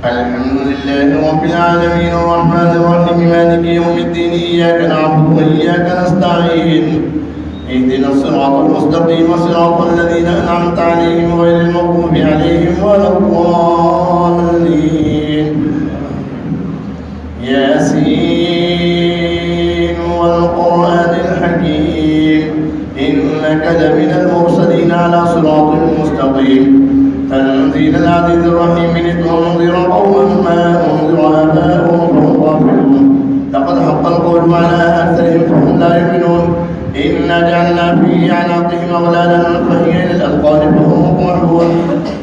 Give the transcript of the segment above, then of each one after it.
الحمد لله رب العالمين الرحمن الرحيم مالك يوم الدين إياك نعبد وإياك نستعين اهدنا الصراط المستقيم صراط الذين أنعمت عليهم غير المغضوب عليهم ولا الضالين ياسين والقرآن الحكيم إنك لمن المرسلين على صراط مستقيم تنزيل العزيز الرحيم لتنذر قوما ما أنذر آباؤهم فهم غافلون لقد حق القول على أكثرهم فهم لا يؤمنون إنا جعلنا في أعناقهم أغلالا فهي للأذقان فهم مقمحون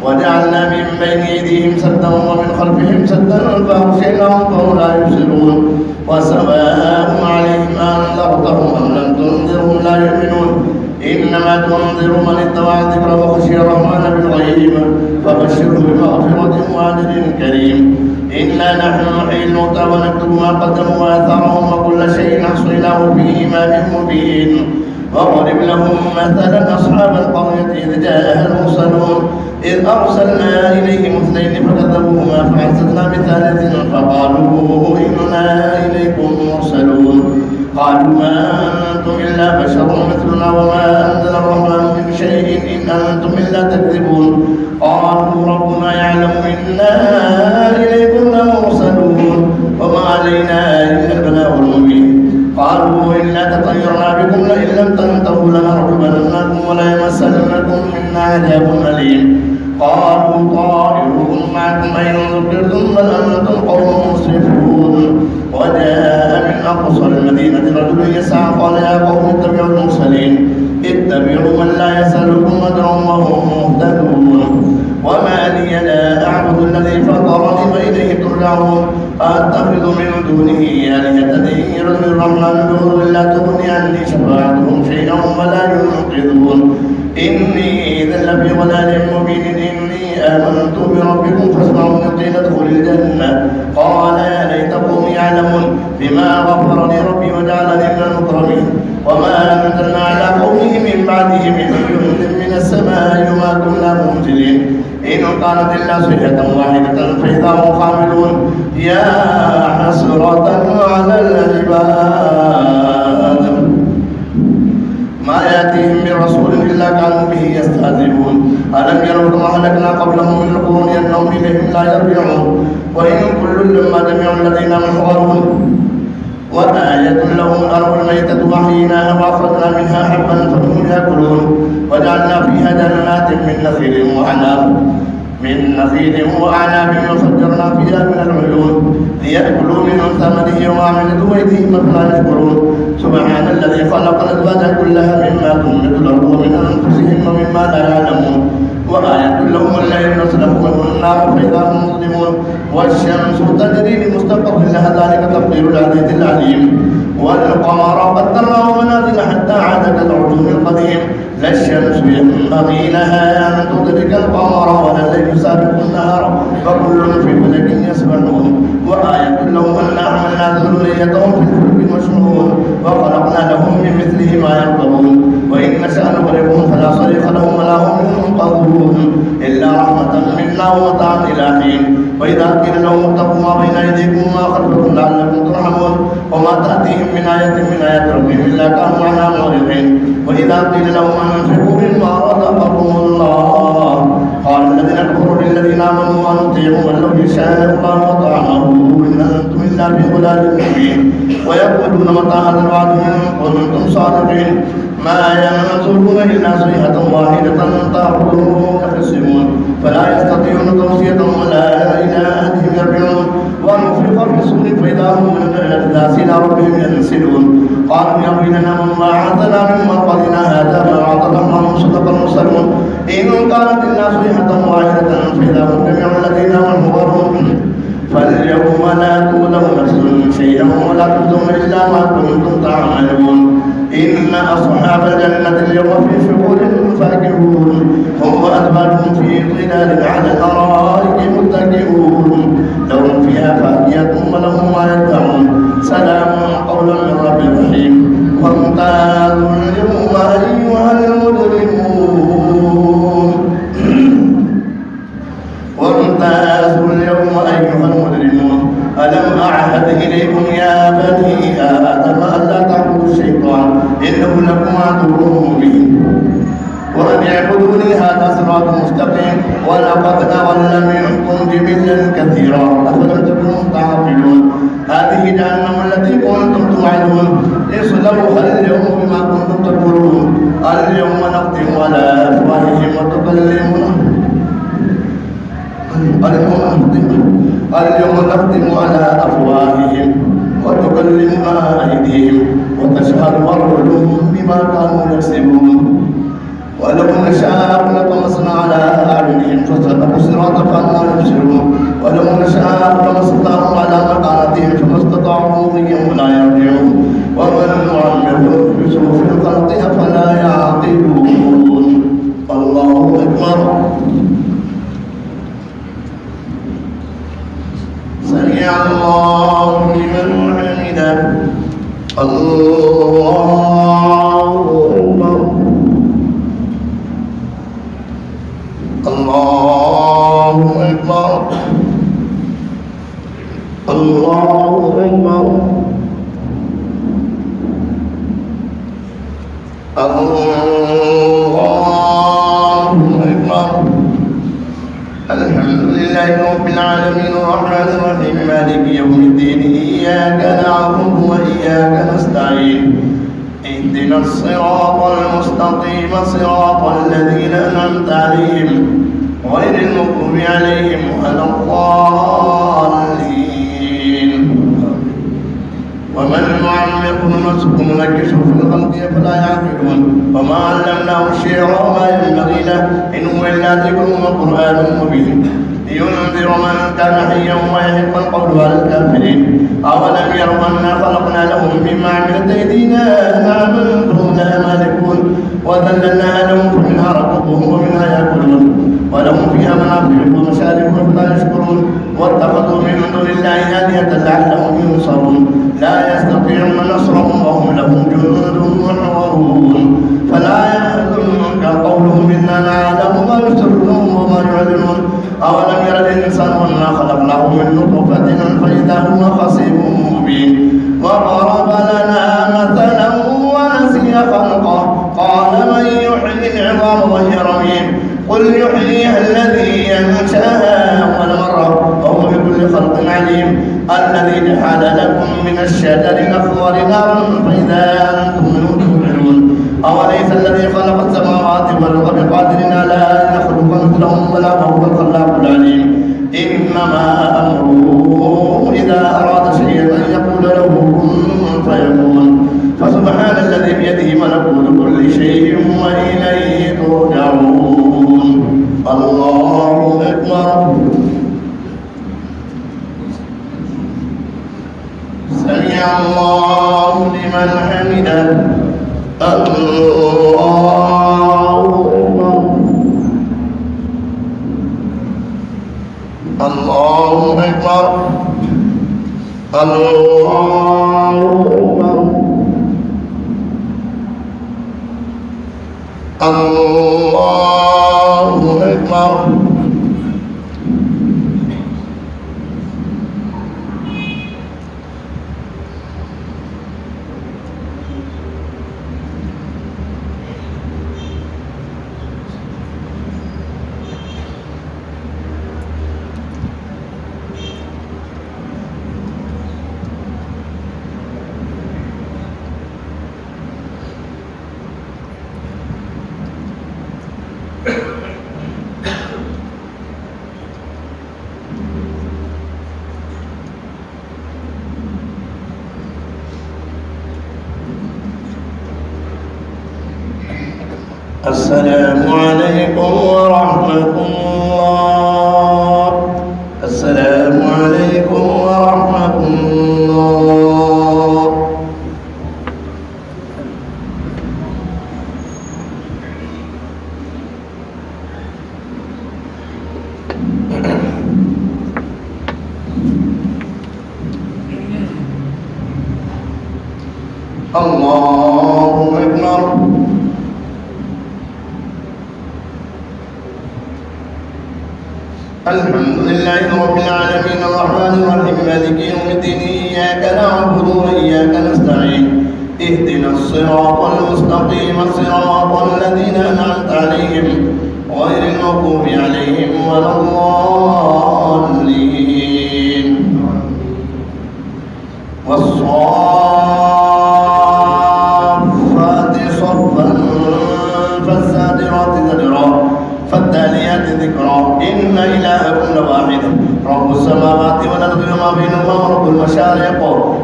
وجعلنا من بين أيديهم سدا ومن خلفهم سدا فأغشيناهم فهم لا يبصرون وسواء عليهم أنذرتهم أم لم تنذرهم لا يؤمنون إنما تنذر من اتبع الذكر وخشي الرحمن بالغيب فبشره بمغفرة وأجر كريم إنا نحن نحيي الموتى ونكتب ما قدموا وآثارهم وكل شيء أحصيناه في إمام مبين واضرب لهم مثلا أصحاب القرية إذ جاءها المرسلون إذ أرسلنا إليهم اثنين فكذبوهما فعززنا بثالث فقالوا إنا إليكم مرسلون قالوا ما أنتم إلا بشر مثلنا وما أنزل الرحمن من شيء إن أنتم إلا تكذبون قالوا ربنا يعلم إنا إليكم لمرسلون وما علينا إلا البلاغ المبين قالوا إنا تطيرنا بكم لئن لم تنتهوا لنرجمنكم وليمسنكم منا عذاب أليم قالوا طائركم معكم أين ذكرتم بل أنتم قوم مسرفون وجاء من أقصى المدينة رجل يسعى قال يا قوم اتبعوا المرسلين اتبعوا من لا يسألكم أجرا وهم مهتدون وما لي لا أعبد الذي فطرني وإليه ترجعون أتخذ من دونه آلهة إن يردني الرحمن بضر لا تغني عني شفاعتهم شيئا ولا ينقذون إني إذا لفي ضلال مبين إني آمنت بربكم فاسمعوني قيل ادخل الجنة قال يا ليت قومي يعلمون بما غفر لي ربي وجعلني من المكرمين وما أنزلنا على قومه من بعده من جند من السماء وما كنا منزلين إن كانت إلا صيحة واحدة فإذا هم خامدون يا حسرة على العباد ما يأتيهم من رسول إلا كانوا به يستهزئون ألم يروا كما أهلكنا قبلهم من القرون أنهم إليهم لا يرجعون وإن كل لما جميع الذين محضرون وآية لهم الأرض الميتة وأحييناها وأخرجنا منها حبا فهم يأكلون وجعلنا فيها جنات من نخيل وأعناب وفجرنا فيها من العيون ليأكلوا من ثمره وعملت أيديهم فلا يشكرون سبحان الذي خلق الأزواج كلها مما تنبت الأرض ومن أنفسهم ومما لا يعلمون وآية لهم الليل نسلخ منه النار فإذا هم مظلمون والشمس تجري لمستقر لها ذلك تقدير العزيز العليم والقمر قدرناه منازل حتى عاد كالعرجون القديم لا الشمس ينبغي لها أن تدرك القمر ولا الليل سابق النهار فكل في فلك يسبحون وآية لهم أنا حملنا ذريتهم في الفلك المشحون وخلقنا لهم من مثله ما يركبون وإن نشأ نغرقهم فلا صريخ لهم ولا هم ينقذون إلا رحمة منا ومتاعا إلى حين وإذا قيل لهم اتقوا ما بين أيديكم وما خلفكم لعلكم ترحمون وما تأتيهم من آية من آيات ربهم إلا كانوا عنها معرضين وإذا قيل لهم أنفقوا مما رزقكم الله قال الذين كفروا للذين آمنوا أنطيعوا من لو يشاء الله وطعمه إن أنتم إلا في ضلال مبين ويقولون متى هذا الوعد إن كنتم صادقين ما ينصرون إلا صيحة واحدة تأخذهم يخصمون فلا يستطيعون توصية ولا إلى أهلهم يرجعون ونفخ في الصور فإذا هم من الأجداث إلى ربهم ينسلون قالوا يا ويلنا من بعثنا من مرقدنا هذا ما وعد الرحمن صدق المرسلون إن كانت إلا صيحة واحدة فإذا هم جميع الذين منظرون فاليوم لا تظلم نفس شيئا ولا تجزون إلا ما كنتم تعملون إن أصحاب الجنة اليوم في شغل فاكهون ينظرون هم وأزواجهم في ظلال على الأرائك متكئون لهم فيها فاكهة ولهم ما يدعون سلام قولا من رب رحيم وامتازوا اليوم أيها المجرمون وامتازوا اليوم أيها المجرمون ألم أعهد إليكم يا بني آدم ألا تعبدوا الشيطان إنه لكم عدو مبين وأن اعبدوني هذا صراط مستقيم ولقد أضل منكم جبلا كثيرا أفلم تكونوا تعقلون هذه جهنم التي كنتم توعدون اصلوها اليوم بما كنتم تكفرون اليوم نختم على أفواههم وتكلمنا اليوم نختم على أفواههم وتكلمنا أيديهم وتشهد أرجلهم بما كانوا يكسبون ولو نشاء لطمسنا على أعينهم فاستبقوا الصراط فأنى يبصرون ولو نشاء لمسخناهم على مكانتهم فما استطاعوا مضيا ولا يرجعون ومن نعمره يسوع في الخلق أفلا يعقلون الله أكبر سمع الله لمن حمده الله أكبر الله أكبر الله أكبر الله أكبر الحمد لله رب العالمين الرحمن الرحيم مالك يوم الدين إياك نعبد وإياك نستعين اهدنا الصراط المستقيم صراط الذين أنعمت عليهم غير المغضوب عليهم ولا الضالين ومن نعمره ننكسه في الخلق فلا يعقلون وما علمناه الشعر وما ينبغي له إن هو إلا ذكر وقرآن مبين لينذر من كان حيا ويحق القول على الكافرين أولم يروا أنا خلقنا لهم مما عملت أيدينا أنعاما فهم لها مالكون وذللناها لهم فمنها ركوبهم ومنها يأكلون ولهم فيها منافع ومشارب فلا يشكرون واتخذوا من دون الله آلهة لعلهم ينصرون لا يستطيعون نصرهم وهم لهم جند محضرون فلا يحزنك قولهم إنا نعلم ما يسرون وما يعلنون أولم ير الإنسان أنا خلقناه من نطفة فإذا هو خصيم مبين وضرب لنا مثلا ونسي خلقه قال من يحيي العظام وهي رميم قل يحييها الذي أنشأها أول مرة وهو بكل خلق عليم الذي جعل لكم من الشجر الأخضر نارا فإذا أنتم منه توقدون أوليس الذي خلق السماوات والأرض بقادر على أن يخلق مثلهم بلى وهو الخلاق العليم إنما أمره إذا أراد شيئا أن يقول له كن فيكون فسبحان الذي بيده ملكوت كل شيء وإليه ترجعون الله أكبر سمع الله لمن حمده الله أكبر الله أكبر الله أكبر الله أكبر السلام عليكم ورحمة الله. السلام عليكم ورحمة الله. الله أكبر. الحمد لله رب العالمين الرحمن الرحيم مالك يوم الدين إياك نعبد وإياك نستعين اهدنا الصراط المستقيم صراط الذين أنعمت عليهم غير المغضوب عليهم ولا الضالين. والصافات صفا فالزاجرات زجرا فالتاليات ذكرا إن إلهكم لواحد رب السماوات والأرض وما بينهما ورب المشارق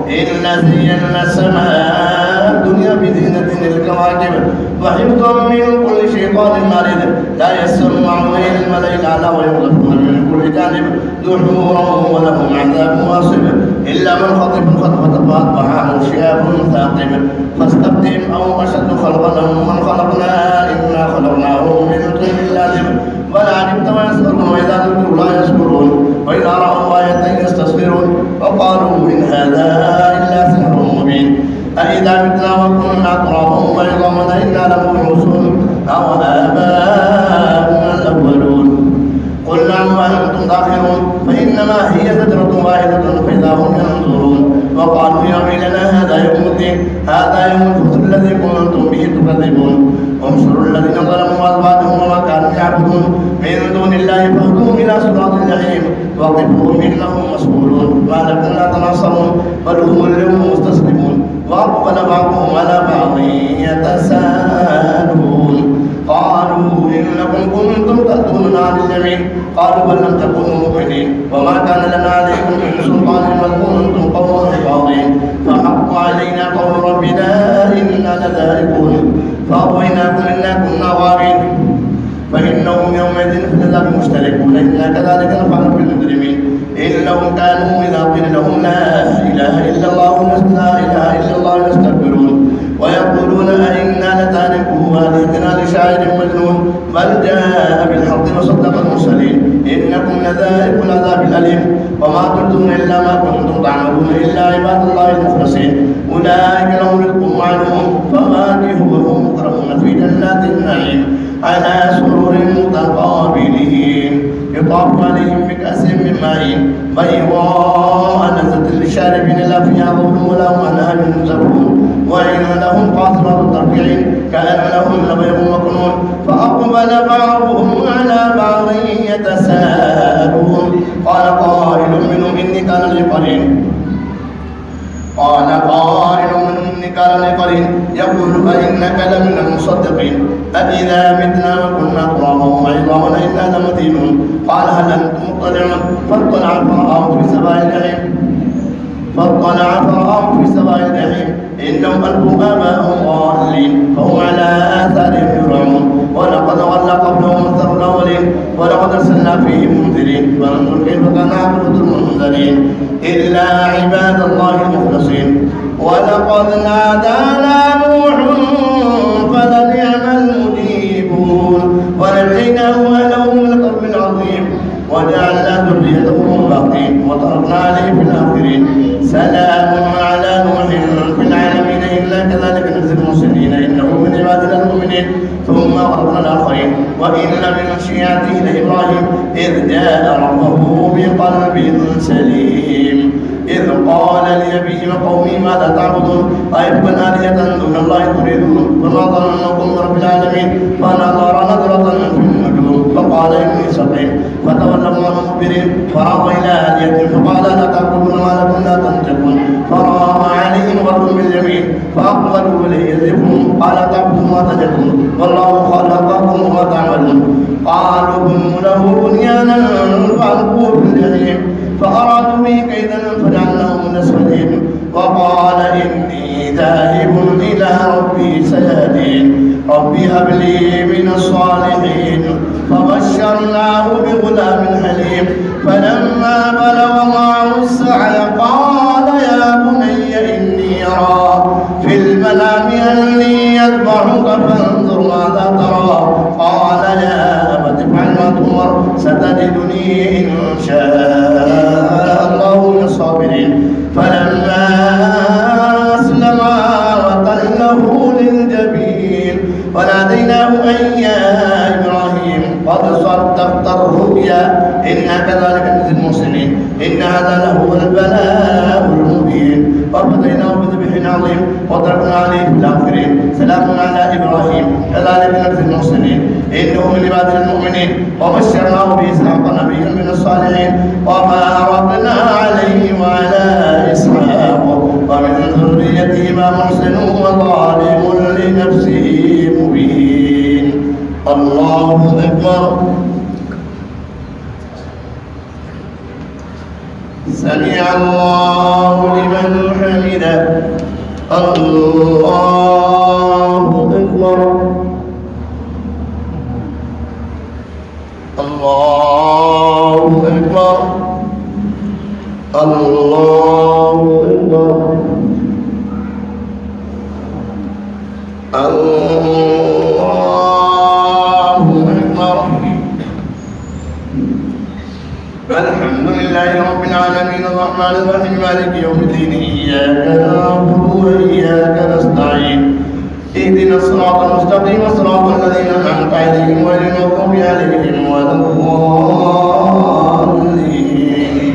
إنا زينا السماء الدنيا بزينة الكواكب وحفظا من كل شيطان مارد لا يسمعون إلى الملأ الأعلى ويغلقون من كل جانب دحورا ولهم عذاب واصب إلا من خطف الخطفة فأتبعه شهاب ثاقب فاستفتهم أو أشد خلقا من خلقنا إنا خلقناهم من طين لازم بل علمت ويسألون وإذا ذكروا لا يشكرون وإذا رأوا آية يستصغرون وقالوا إن هذا إلا سحر مبين أإذا متنا وكنا ترابا وعظاما إنا لمبعوثون أو آباؤنا الأولون قل نعم وأنتم داخلون فإنما هي زجرة واحدة فإذا هم ينظرون وقالوا يا ويلنا هذا يوم الدين هذا يوم الفصل الذي كنتم به تكذبون انصروا الذين ظلموا وأزواجهم وما كانوا يعبدون من دون الله فاهدوهم إلى صراط الجحيم وقفوهم إنهم مسؤولون ما لكم لا تناصرون بل هم اليوم مستسلمون وأقبل بعضهم على بعض يتساءلون قالوا إنكم كنتم تأتوننا عن اليمين قالوا بل لم تكونوا مؤمنين وما كان لنا عليكم من سلطان بل كنتم قوما طاغين فحق علينا قول ربنا إنا لذائقون فأغويناكم إنا كنا غاوين فإنهم يومئذ في العذاب مشتركون إنا كذلك نفعل بالمجرمين إنهم كانوا إذا قيل لهم لا إله إلا الله لا إله إلا الله يستكبرون ويقولون أئنا لتاركو آلهتنا لشاعر مجنون بل جاء بالحق وصدق المرسلين إنكم لذائقوا العذاب الأليم وما تبدون إلا ما كنتم تعملون إلا عباد الله المخلصين أولئك لهم رزق معلوم فواكه وهم مكرمون في جنات النعيم على سرر متقابلين يطاف عليهم بكأس من ماء بيضاء لذة للشاربين لا فيها غول ولا هم عنها ينزفون وإن لهم قاصرات الطرف عين كأنهم لبيض مكنون فأقبل بعضهم على بعض يتساءلون قال قائل منهم إني كان لي قرين يقول أئنك لمن المصدقين أإذا متنا وكنا ترابا وعظاما إنا لمدينون قال هل أنتم مطلعون فاطلع فرآه في سواء الجحيم إنهم ألقوا آباءهم ضالين فهم على آثارهم يرعون ولقد ضل قبلهم مثل الأولين ولقد أرسلنا فيهم منذرين فانظر كيف كان عاقبة المنذرين إلا عباد الله المخلصين ولقد نادانا نوح فلنعم المجيبون ونجيناه وأهله من الكرب العظيم وجعلنا ذريته باقين وتركنا عليه في الآخرين سلام على نوح في العالمين إنا كذلك نجزي المحسنين إنه من عبادنا المؤمنين ثم أغرقنا الآخرين وإن من شيعته لإبراهيم إذ جاء ربه بقلب سليم إذ قال لأبيه وقومه ماذا تعبدون أئفكا آلهة دون الله تريدون فما ظنكم برب العالمين فنظر نظرة في النجوم فقال إني سقيم فتولوا عنه مدبرين فراغ إلى آلهة فقال لا تأكلون ما لكم لا تنطقون فراغ عليهم غضب باليمين فأقبلوا إليه يذبحون قال تعبدون ما تجدون والله خلقكم وما تعملون قالوا بنوا له بنيانا فألقوه في الجحيم فأرادوا به كيدا فجعلناهم من أسفلهم وقال إني ذاهب إلى ربي سيهدين ربي هب لي من الصالحين فبشرناه بغلام حليم فلما بلغ معه السعي قال يا بني إني أرى في المنام أني أذبحك فانظر ماذا ترى قال يا أبت افعل ما تؤمر ستجدني إن شاء الله من الصابرين فلما أسلما وناديناه أن يا إبراهيم قد صدقت الرؤيا إنا كذلك نجزي المحسنين إن هذا لهو البلاء المبين وفديناه بذبح عظيم وتركنا عليه في الآخرين سلام على إبراهيم كذلك نجزي المحسنين إنه من عبادنا المؤمنين وبشرناه بإسحاق نبيا من الصالحين وباركنا عليه وعلى إسحاق ومن ذريتهما محسن وظالم لنفسه مبين الله أكبر سمع الله لمن حمده الله أكبر الله أكبر الله أكبر الله أكبر الحمد لله رب العالمين الرحمن الرحيم مالك يوم الدين إياك نعبد وإياك نستعين اهدنا الصراط المستقيم صراط الذين أنعمت عليهم غير المغضوب عليهم ولا الضالين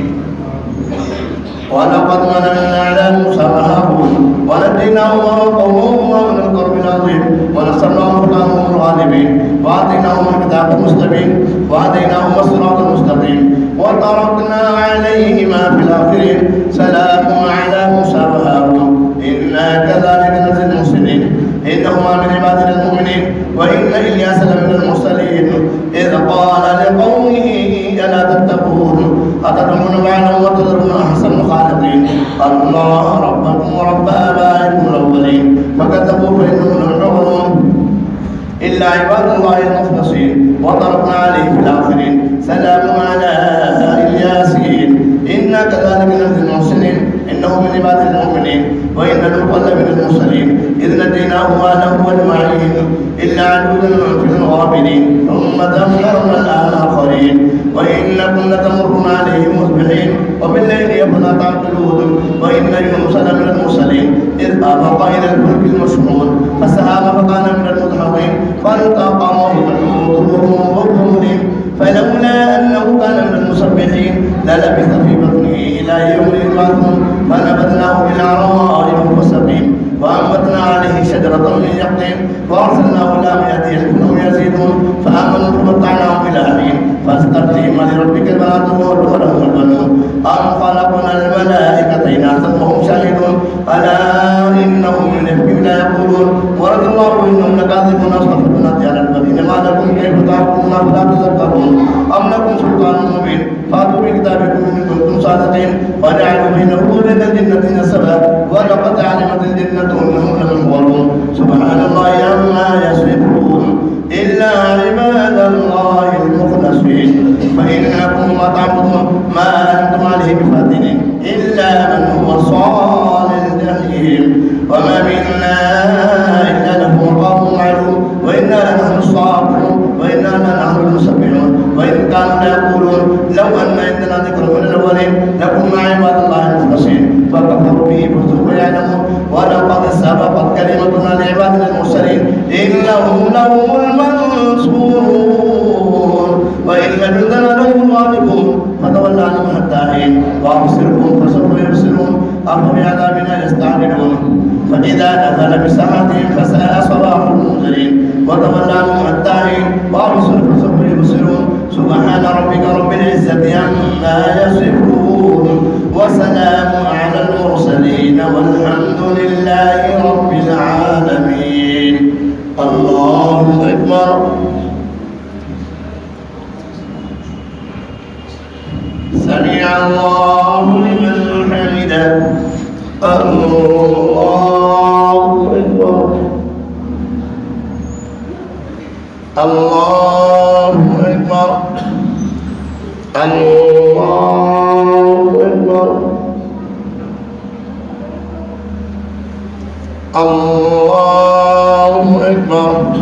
ولقد مننا على موسى وهارون ونجيناهما وقومهما من الكرب العظيم ونصرناهم فكانوا الغالبين وآتيناهما الكتاب المستبين وهديناهما الصراط المستقيم وتركنا عليهما في الآخرين سلام على موسى وهارون إنا كذلك نجزي المحسنين إنهما من عبادنا المؤمنين وإن إلياس لمن المرسلين إذ قال لقومه ألا تتقون أتدعون بعلا وتذرون أحسن الخالقين الله ربكم ورب آبائكم الأولين فكذبوا فإنهم لمحضرون إلا عباد الله المخلصين وتركنا عليه في الآخرين سلام على الياسين إنا كذلك نجزي المحسنين إنه من عبادنا المؤمنين وإن لوطا لمن المرسلين إذ نجيناه وأهله أجمعين إلا عجوزا في الغابرين ثم دمرنا الآخرين وإنكم لتمرون عليهم مصبحين وبالليل أفلا تعقلون وإن يونس لمن المرسلين إذ أبق إلى الفلك المشحون فسهم فكان من المدحضين فالتقمه الحوت وهو مليم فلولا أنه كان من المسبحين للبث في بطنه إلى يوم يبعثون فنبذناه بالعراء وهو سقيم وأنبتنا عليه شجرة من يقطين وأرسلناه إلى 100,000 أو يزيدون فآمنوا فمتعناهم إلى حين فاستفتهم لربك البنات ولهم البنون أم خلقنا الملائكة إناثا وهم شاهدون ألا إنهم من إفكهم لا يقولون ورد الله إنهم لكاذبون أصطفى البنات على البنين ما لكم كيف تحكمون فلا تذكرون أم لكم سلطان مبين فأتوا بكتابكم إن كنتم صادقين وجعلوا بينه وبين الجنة نسبا ولقد علمت الجنة أنهم لمنظرون سبحان الله عما يصفون إلا عباد الله المخلصين فإنكم ما تعبدون ما أنتم عليه بفاتنين إلا من هو صال الجحيم وما منا إلا له مقام معلوم وإنا لنحن الصافون وإنا لنحن المسبحون وإن كانوا ليقولون لو أن عندنا ذكر من الأولين لكنا عباد الله المخلصين فكفروا به فسوف يعلمون ولقد سبقت كلمتنا لعبادنا المرسلين إنهم لهم المنصورون وإن جندنا لهم الغالبون فتولى عنهم حتى حين وأبصرهم فسوف يبصرون أفبعذابنا يستعجلون فإذا نزل بساحتهم فساء صباح المنذرين وتولى عنهم حتى حين وأبصرهم فسوف يبصرون سبحان ربك رب العزة عما يصفون وسلام على المرسلين والحمد لله رب العالمين الله أكبر سمع الله لمن حمده الله أكبر الله أكبر الله أكبر الله أكبر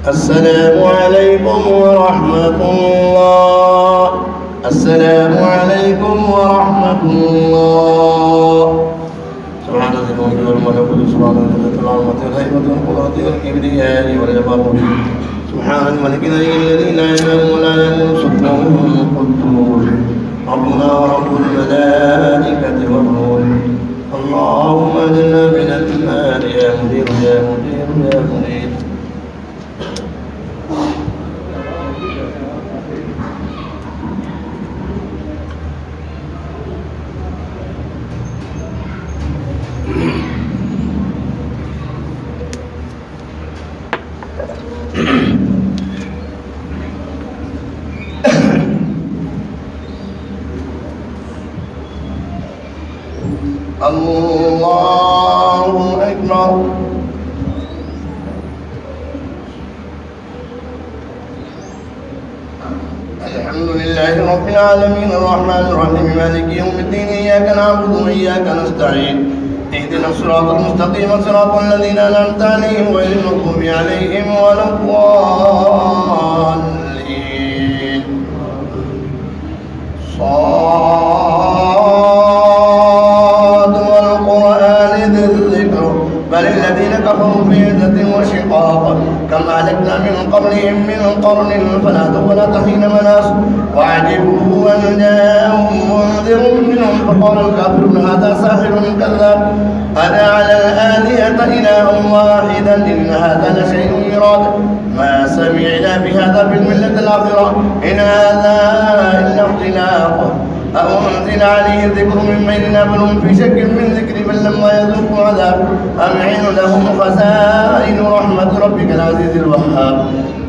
السلام عليكم ورحمة الله. السلام عليكم ورحمة الله. سبحان ذي الملك والملكوت سبحان ذي العظمة والهيبة والقدرة والكبرياء والجبروت سبحان الملك الذي لا ينام ولا يموت سبحانه القدوس ربنا ورب الملائكة والروح. اللهم اجعلنا من النار يا مدير يا مدير يا مدير. الله أكبر. الحمد لله رب العالمين الرحمن الرحيم مالك يوم الدين إياك نعبد وإياك نستعين اهدنا الصراط المستقيم صراط الذين أنعمت عليهم غير المغضوب عليهم ولا الضالين. صاد والقرآن ذي الذكر بل الذين كفروا في عزة وشقاق كم أهلكنا من قبلهم من قرن فنادوا ولا حين مناص وعجبوا أن جاءهم منذر منهم فقال الكافرون هذا ساحر كذاب أجعل الآلهة إلها واحدا إن هذا لشيء يراد ما سمعنا بهذا في الملة الآخرة إن هذا إلا اختلاق أأنزل عليه الذكر من بيننا بل هم في شك من ذكري بل لما يذوقوا عذاب أم عين لهم خزائن رحمة ربك العزيز الوهاب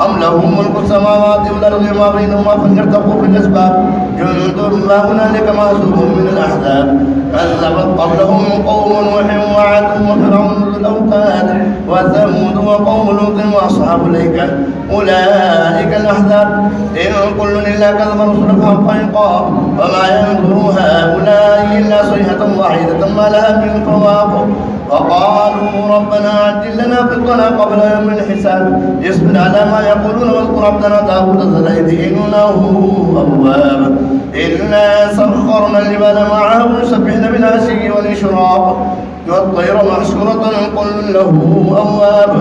أم لهم ملك السماوات والأرض وما بينهما فليرتقوا في الأسباب جند ما هنالك محسوب من الأحزاب كذبت قبلهم قوم نوح وعاد وفرعون ذو الأوتاد وثمود وقوم لوط وأصحاب الأيكة أولئك الأحزاب إن كل إلا كذب رسل فحق عقاب وما ينظر هؤلاء إلا صيحة واحدة ما لها من فواق وقالوا ربنا عجل لنا قطنا قبل يوم الحساب اصبر على ما يقولون واذكر عبدنا داود ذا الأيد إنه أواب إنا سخرنا الجبال معه يسبحن بالعشي والإشراق والطير محشورة كل له أواب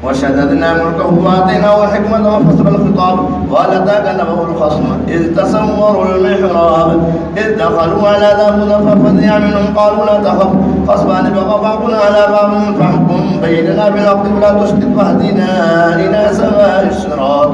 وشددنا ملكه وآتيناه الحكمة وفصل الخطاب وهل أتاك نبأ الخصم إذ تسوروا المحراب إذ دخلوا على داود ففزع منهم قالوا لا تخف خصمان بغى بعضنا على بعض فاحكم بيننا بالحق ولا تشتت واهدنا إلى سواء الصراط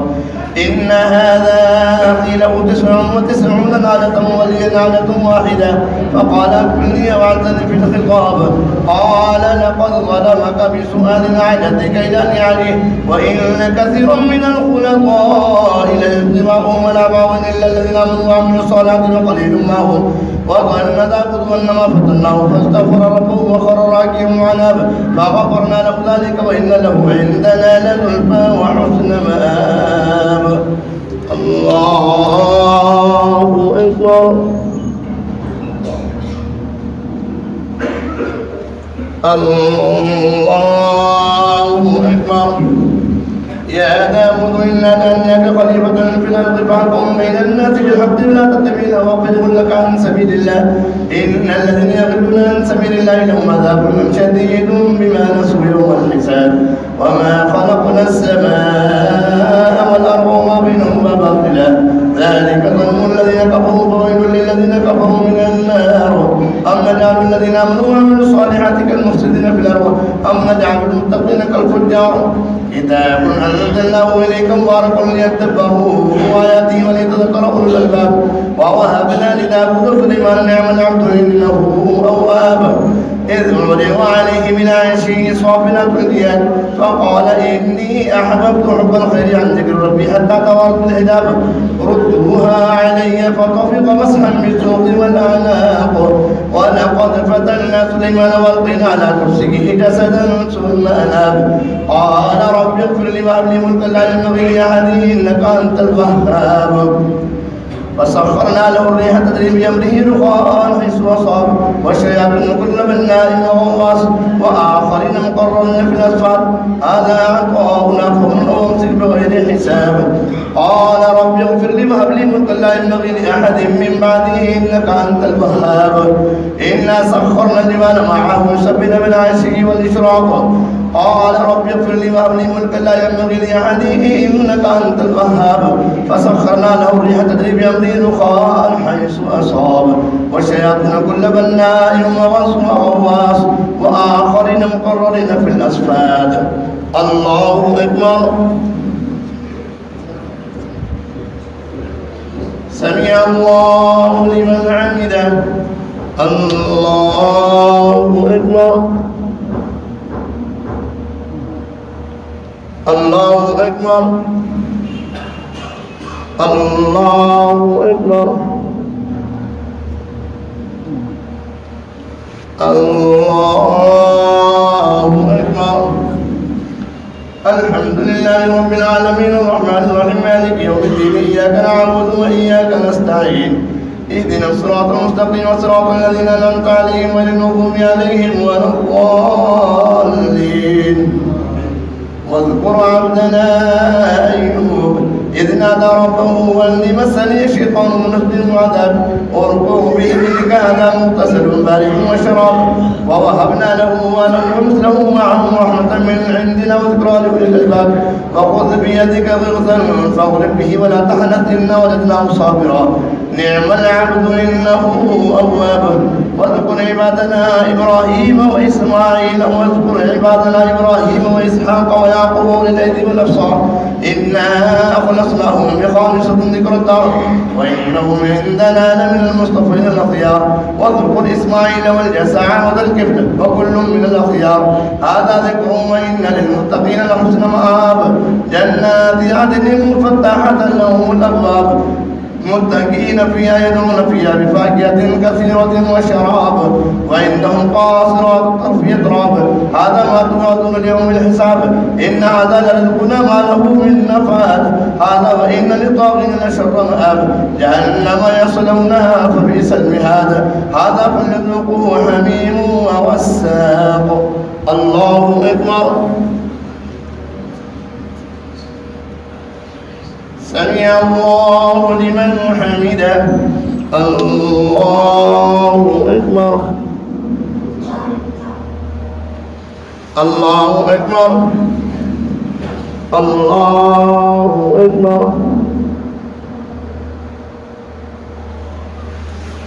إن هذا أخي له 99 نعجة ولي نعجة واحدة فقال أكملني وأعتني في الخطاب قال لقد ظلمك بسؤال نعجتك إلى نعله وإن كثيرا من الخلطاء ليتبعهم ولا بعض إلا الذين آمنوا وعملوا الصالحات وقليل ما هم وظن داود أنما فتناه فاستغفر ربه وخر راكعا وعناب فغفرنا له ذلك وإن له عندنا لزلفى وحسن مآب. الله أكبر. الله أكبر. يا داود إنا جعلناك خليفة في الأرض فاحكم بين الناس بالحق ولا تتبع الهوى فيضلك عن سبيل الله إن الذين يضلون عن سبيل الله لهم عذاب شديد بما نسوا يوم الحساب وما خلقنا السماء والأرض وما بينهما باطلا ذلك ظن الذين كفروا فويل للذين كفروا من النار أم نجعل الذين آمنوا وعملوا الصالحات كالمفسدين في الأرض أم نجعل المتقين كالفجار كتاب أنزلناه إليك مبارك ليتدبروا آياته وليتذكر أولو الألباب ووهبنا لداود سليمان نعم العبد إنه أواب إذ عرض عليه بالعشي صافنة الديان فقال إني أحببت حب الخير عن ذكر ربي حتى توارت الحجاب ردوها علي فطفق مسحا بالسوق والأعناق ولقد فتنا سليمان والقينا على كرسيه جسدا ثم أناب قال رب اغفر لي وهب لي ملكا لا ينبغي لأحد إنك أنت الوهاب فسخرنا له الريح تجري بأمره رخاء حيث أصاب والشياطين كل بناء وغواص وآخرين مقررين في الأسفل هذا عطاؤنا فمن أمسك بغير حساب قال رب اغفر لي وهب لي ملكا لا ينبغي لأحد من بعده إنك أنت الوهاب إنا سخرنا الجبال معه يسبحن بالعشي والإشراق قال رب اغفر لي وهب لي ملكا لا ينبغي لأحد إنك أنت الوهاب فسخرنا له الريح تجري بأمره رخاء حيث أصاب والشياطين كل بناء وغواص وآخرين مقررين في الأصفاد الله أكبر سمع الله لمن حمده الله أكبر الله أكبر الله أكبر الله أكبر الحمد لله رب العالمين الرحمن الرحيم مالك يوم الدين إياك نعبد وإياك نستعين اهدنا الصراط المستقيم صراط الذين أنعمت عليهم غير المغضوب عليهم ولا الضالين واذكر عبدنا أيوب إذ نادى ربه أني مسني الشيطان بنصب وعذاب اركضوا به كان مغتسل بارد وشراب ووهبنا له مثله معه رحمة من عندنا وذكرى لأولي الألباب وخذ بيدك ضغثا فاضرب به ولا تحنث إنا وجدناه صابرا نعم العبد إنه أواب واذكر عبادنا إبراهيم وإسماعيل واذكر عبادنا إبراهيم وإسحاق ويعقوب أولي الأيدي والأبصار إنا أخلصناهم بخالصة ذكر الدار وإنهم عندنا لمن المصطفين الأخيار واذكر إسماعيل والجسع وذا الكفل وكل من الأخيار هذا ذكر وإن للمتقين لحسن مآب جنات عدن مفتحة لهم الأبواب متكئين فيها يدعون فيها بفاكهة كثيرة وشراب وعندهم قاصرات الطرف يتراب هذا ما توعدون اليوم الحساب إن هذا لرزقنا ما له من نفاد هذا وإن للطاغين لشر مآب جهنم يصلونها فبئس المهاد هذا فليذوقوه حميم وغساق الله أكبر سمع الله لمن حمده الله أكبر الله أكبر الله أكبر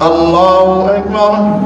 الله أكبر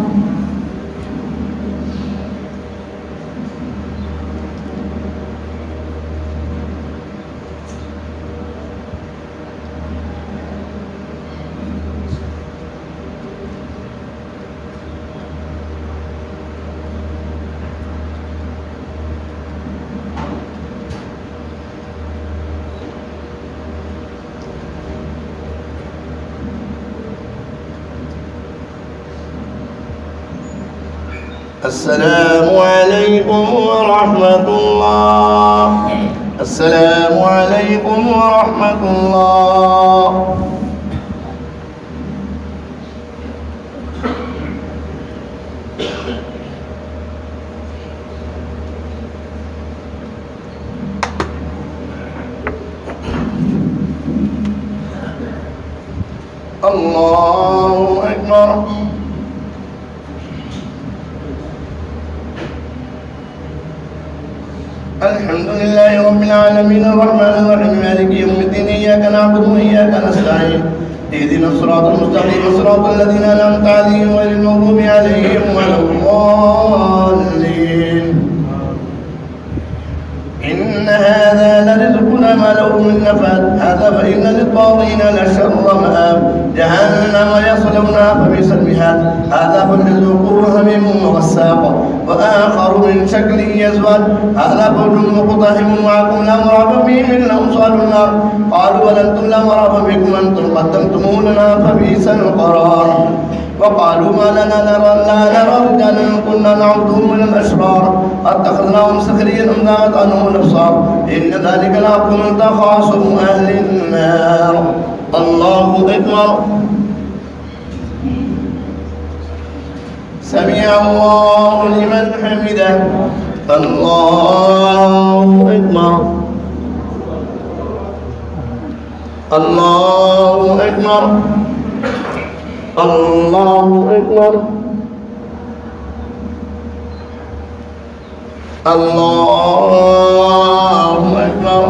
السلام عليكم ورحمة الله السلام عليكم ورحمة الله الله أكبر الحمد لله رب العالمين الرحمن الرحيم مالك يوم الدين إياك نعبد وإياك نستعين اهدنا الصراط المستقيم صراط الذين أنعمت عليهم غير المغضوب عليهم ولا الضالين إن هذا لرزقنا ما له من نفاد هذا فإن للطاغين لشر مآب جهنم يصلونها فبئس المهاد هذا فليذوقوه حميم وغساق وآخر من شكله يزواج هذا فوج مقتحم معكم لا مرحبا بهم إلا أصحاب النار قالوا ولنتم لا مرحبا بكم أنتم قدمتموه لنا فبئس القرار وقالوا ما لنا لا نرى رجالا كنا نعدهم من الأشرار اتخذناهم سخريا أم ذاقت عنهم الأبصار إن ذلك لحق تخاصم أهل النار الله أكبر. سمع الله لمن حمده. الله أكبر. الله أكبر. الله أكبر. الله أكبر.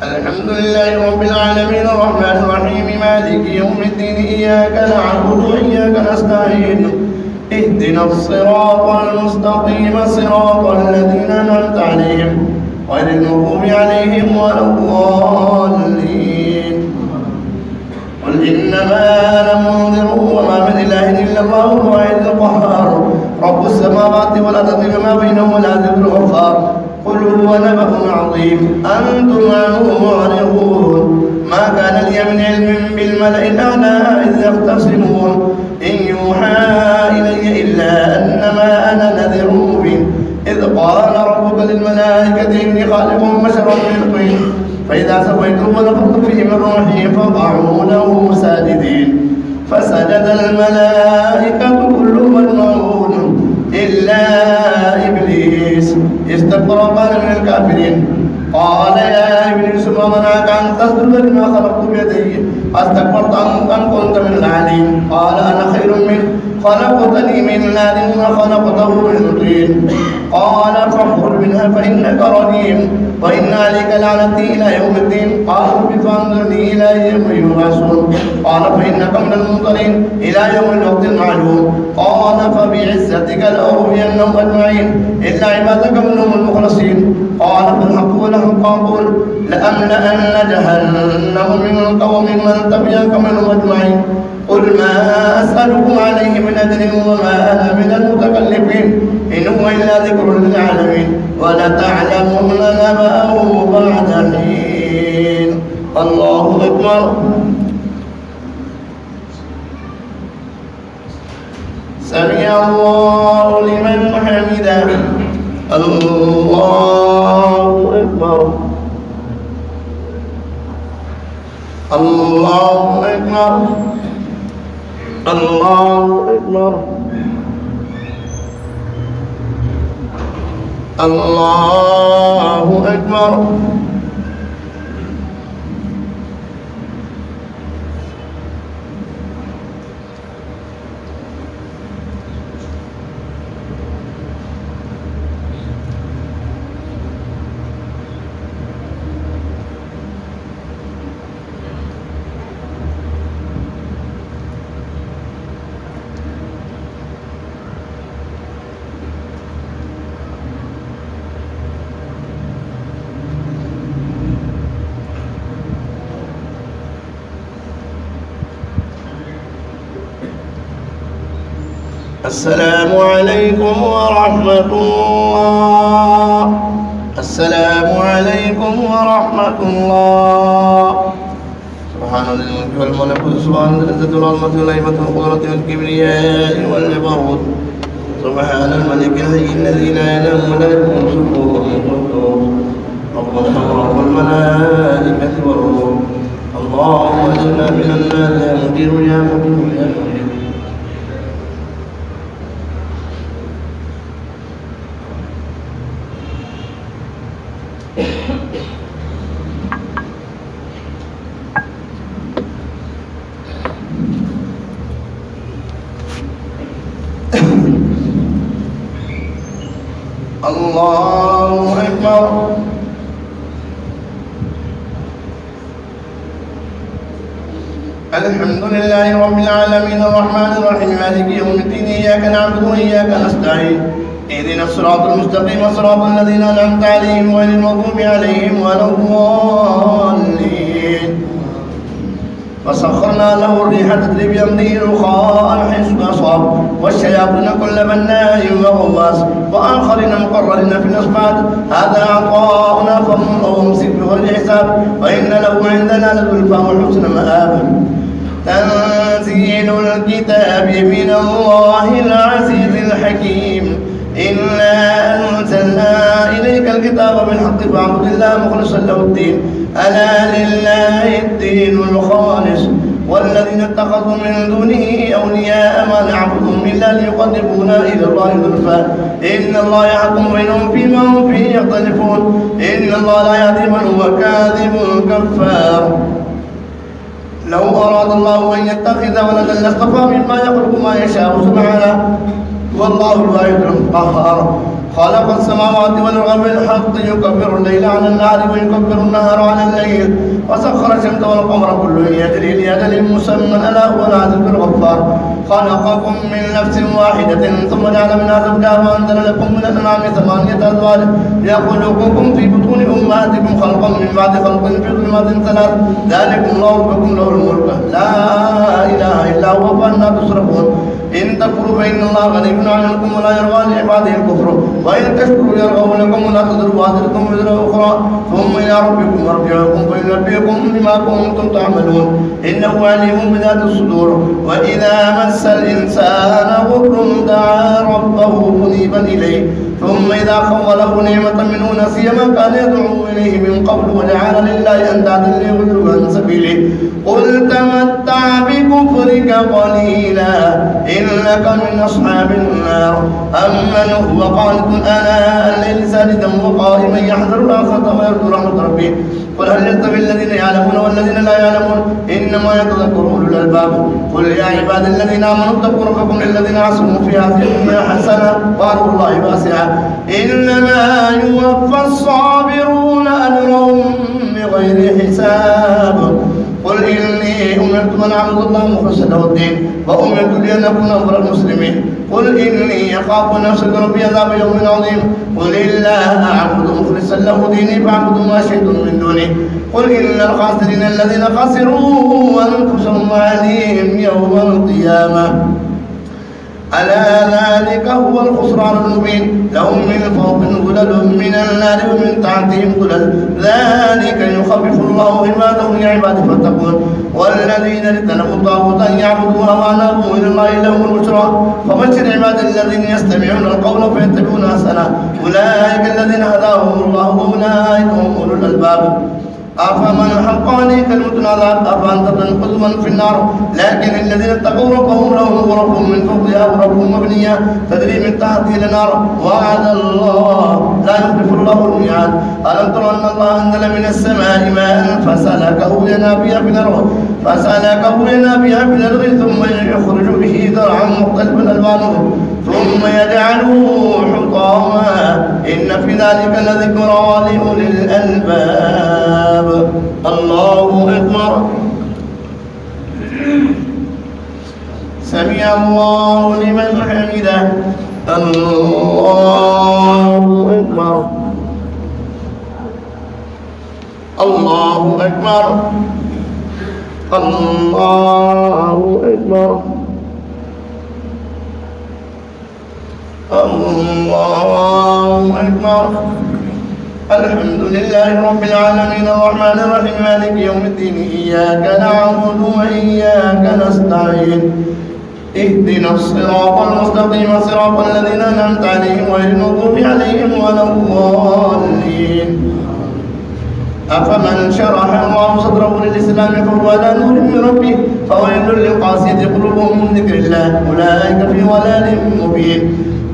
الحمد لله رب العالمين الرحمن الرحيم مالك يوم الدين إياك نعبد وإياك نستعين اهدنا الصراط المستقيم صراط الذين أنعمت عليهم غير المغضوب عليهم ولا الضالين. قل إنما أنا منذر وما من إله إلا الله الواحد القهار رب السماوات والأرض وما بينهما العزيز الغفار. قل هو نبأ عظيم أنتم عنه معرضون. ما كان لي من علم بالملأ الأعلى إذ يختصمون إن يوحى إلي إلا أنما أنا نذير مبين. إذ قال ربك للملائكة إني خالق بشرا من طين فإذا سويته ونفخت فيه من روحي فقعوا له ساجدين فسجد الملائكة كلهم أجمعون إلا إبليس استكبر وكان من الكافرين. قال يا إبليس ما منعك أن تسجد لما خلقت بيدي أستكبرت أم كنت من العالين؟ قال أنا خير منه خلقتني من نار وخلقته من طين. قال فاخرج منها فإنك رجيم وإن عليك لعنتي إلى يوم الدين. قال رب فانظرني إلى يوم يبعثون. قال فإنك من المنظرين إلى يوم الوقت المعلوم. قال فبعزتك لأغوينهم أجمعين إلا عبادك منهم المخلصين. قال فالحق والحق أقول لأملأن جهنم منك ومن من تبعك منهم أجمعين. قل ما أسألكم عليه من أجر وما أنا من المتكلفين إن هو إلا ذكر للعالمين ولتعلمن نبأه بعد حين. الله أكبر. سمع الله لمن حمده. الله أكبر. الله أكبر. الله أكبر. الله أكبر. السلام عليكم ورحمة الله. السلام عليكم ورحمة الله. سبحان ذي الملك والملكوت سبحان ذي العزة والعظمة والهيبة والقدرة والكبرياء والجبروت سبحان الملك الحي الذي لا ينام ولا يقوم سبحانه القدوس ربنا ورب الملائكة والروح. اللهم اجعلنا من النار يا مجير يا مجير يا مجير. الله أكبر. الحمد لله رب العالمين الرحمن الرحيم مالك يوم الدين إياك نعبد وإياك نستعين اهدنا الصراط المستقيم صراط الذين أنعمت عليهم غير المغضوب عليهم ولا الضالين. فسخرنا له الريح تجري بأمره رخاء حيث أصاب والشياطين كل بناء وغواص وآخرين مقررين في الأصفاد. هذا عطاؤنا فامنن أو امسك بغير حساب وإن له عندنا لزلفى وحسن مآب. تنزيل الكتاب من الله العزيز الحكيم. إنا أنزلنا إليك الكتاب بالحق فاعبد الله مخلصا له الدين ألا لله الدين الخالص والذين اتخذوا من دونه أولياء ما نعبدهم إلا ليقربونا إلى الله زلفى إن الله يحكم بينهم فيما هم فيه يختلفون إن الله لا يهدي من هو كاذب كفار لو أراد الله أن يتخذ ولدا لاصطفى مما يخلق ما يشاء سبحانه والله الواحد القهار خلق السماوات والأرض بالحق يكبر الليل على النهار ويكبر النهار على الليل وسخر الشمس والقمر كل يجري لأجل مسمى ألا هو العزيز الغفار خلقكم من نفس واحدة ثم جعل منها زوجها وأنزل لكم من الأنعام 8 أزواج يخلقكم في بطون أمهاتكم خلقا من بعد خلق في ظلمات 3 ذلكم الله ربكم له الملك لا إله إلا هو فأنى تصرفون إن تكفروا فإن الله غني عنكم ولا يرضى لعباده الكفر وإن تشكروا يرضوا لكم ولا تضروا وازركم وزر أخرى ثم إلى ربكم مرجعكم فينبئكم بما كنتم تعملون إنه عليم بذات الصدور وإذا مس الإنسان ضر دعا ربه منيبا إليه ثم إذا خوله نعمة منه نسي ما كان يدعو إليه من قبل وجعل لله أندادا ليضلوا عن سبيله قل تمتع بكفرك قليلا إنك من أصحاب النار أمن هو قانت آناء الليل ساجدا وقائما يحذر الآخرة ويرجو رحمة ربه قل هل يستوي الذين يعلمون والذين لا يعلمون إنما يتذكر أولو الألباب قل يا عباد الذين آمنوا اتقوا ربكم للذين عصموا في هذه الدنيا حسنة وأرض الله واسعة إنما يوفى الصابرون أجرهم بغير حساب قل إني أمرت من أعبد الله مخلصا له الدين وأمرت لأن أكون أول المسلمين قل إني أخاف أن أشرك ربي عذاب يوم عظيم قل الله أعبد مخلصا له ديني فاعبدوا ما شئتم من دونه قل إن الخاسرين الذين خسروا أنفسهم وأهليهم يوم القيامة ألا ذلك هو الخسران المبين لهم من فوقهم ظلل من النار ومن تحتهم ظلل ذلك يخفف الله عباده يا عباد فاتقون والذين اجتنبوا الطاغوت أن يعبدوها وأنابوا إلى الله لهم البشرى فبشر عباد الذين يستمعون القول فيتبعون أحسنه أولئك الذين هداهم الله وأولئك هم أولو الألباب أفمن حق عليه كلمة العذاب أفأنت تنقذ من في النار لكن الذين اتقوا ربهم لهم غرف من فوقها غرف مبنية تجري من تحتها النار وعد الله لا يخلف الله الميعاد ألم تر أن الله أنزل من السماء ماء فسلكه ينابيع في الأرض ثم يخرج به زرعا مختلفا ألوانه ثم يجعله حطاما إن في ذلك لذكرى لأولي الألباب الله أكبر سمع الله لمن حمده الله أكبر الله أكبر الله أكبر الله أكبر الحمد لله رب العالمين الرحمن الرحيم مالك يوم الدين إياك نعبد وإياك نستعين اهدنا الصراط المستقيم صراط الذين أنعمت عليهم غير المغضوب عليهم ولا الضالين أفمن شرح الله صدره للإسلام فهو على نور من ربه فويل للقاسية قلوبهم من ذكر الله أولئك في ضلال مبين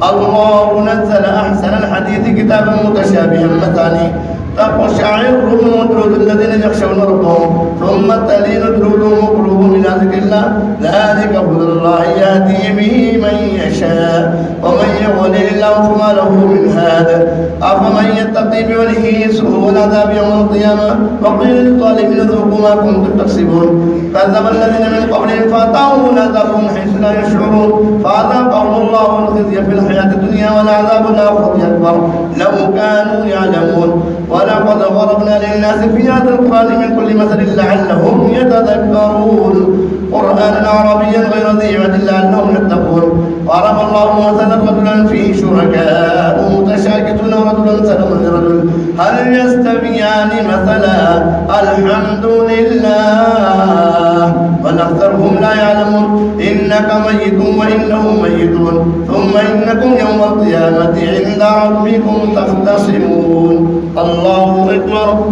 الله نزل أحسن الحديث كتابا متشابها مثاني تقشعر من جلود الذين يخشون ربهم ثم تلين جلودهم وقلوبهم إلى ذكر الله ذلك هدى الله يهدي به من يشاء ومن يضلل الله فما له من هاد أفمن يتقي بوجهه سوء العذاب يوم القيامة وقيل للظالمين ذوقوا ما كنتم تكسبون كذب الذين من قبلهم فأتاهم عذابهم حيث لا يشعرون فأذاقهم الله الخزي في الحياة الدنيا والعذاب الآخرة أكبر لو كانوا يعلمون ولقد ضربنا للناس في هذا القرآن من كل مثل لعلهم يتذكرون قرآنا عربيا غير ذي عوج لعلهم يتقون ضرب الله مثلا رجلا فيه شركاء متشاكسون رجلا سلما لرجل هل يستويان مثلا الحمد لله بل أكثرهم لا يعلمون إنك ميت وإنهم ميتون ثم إنكم يوم القيامة عند ربكم تختصمون الله أكبر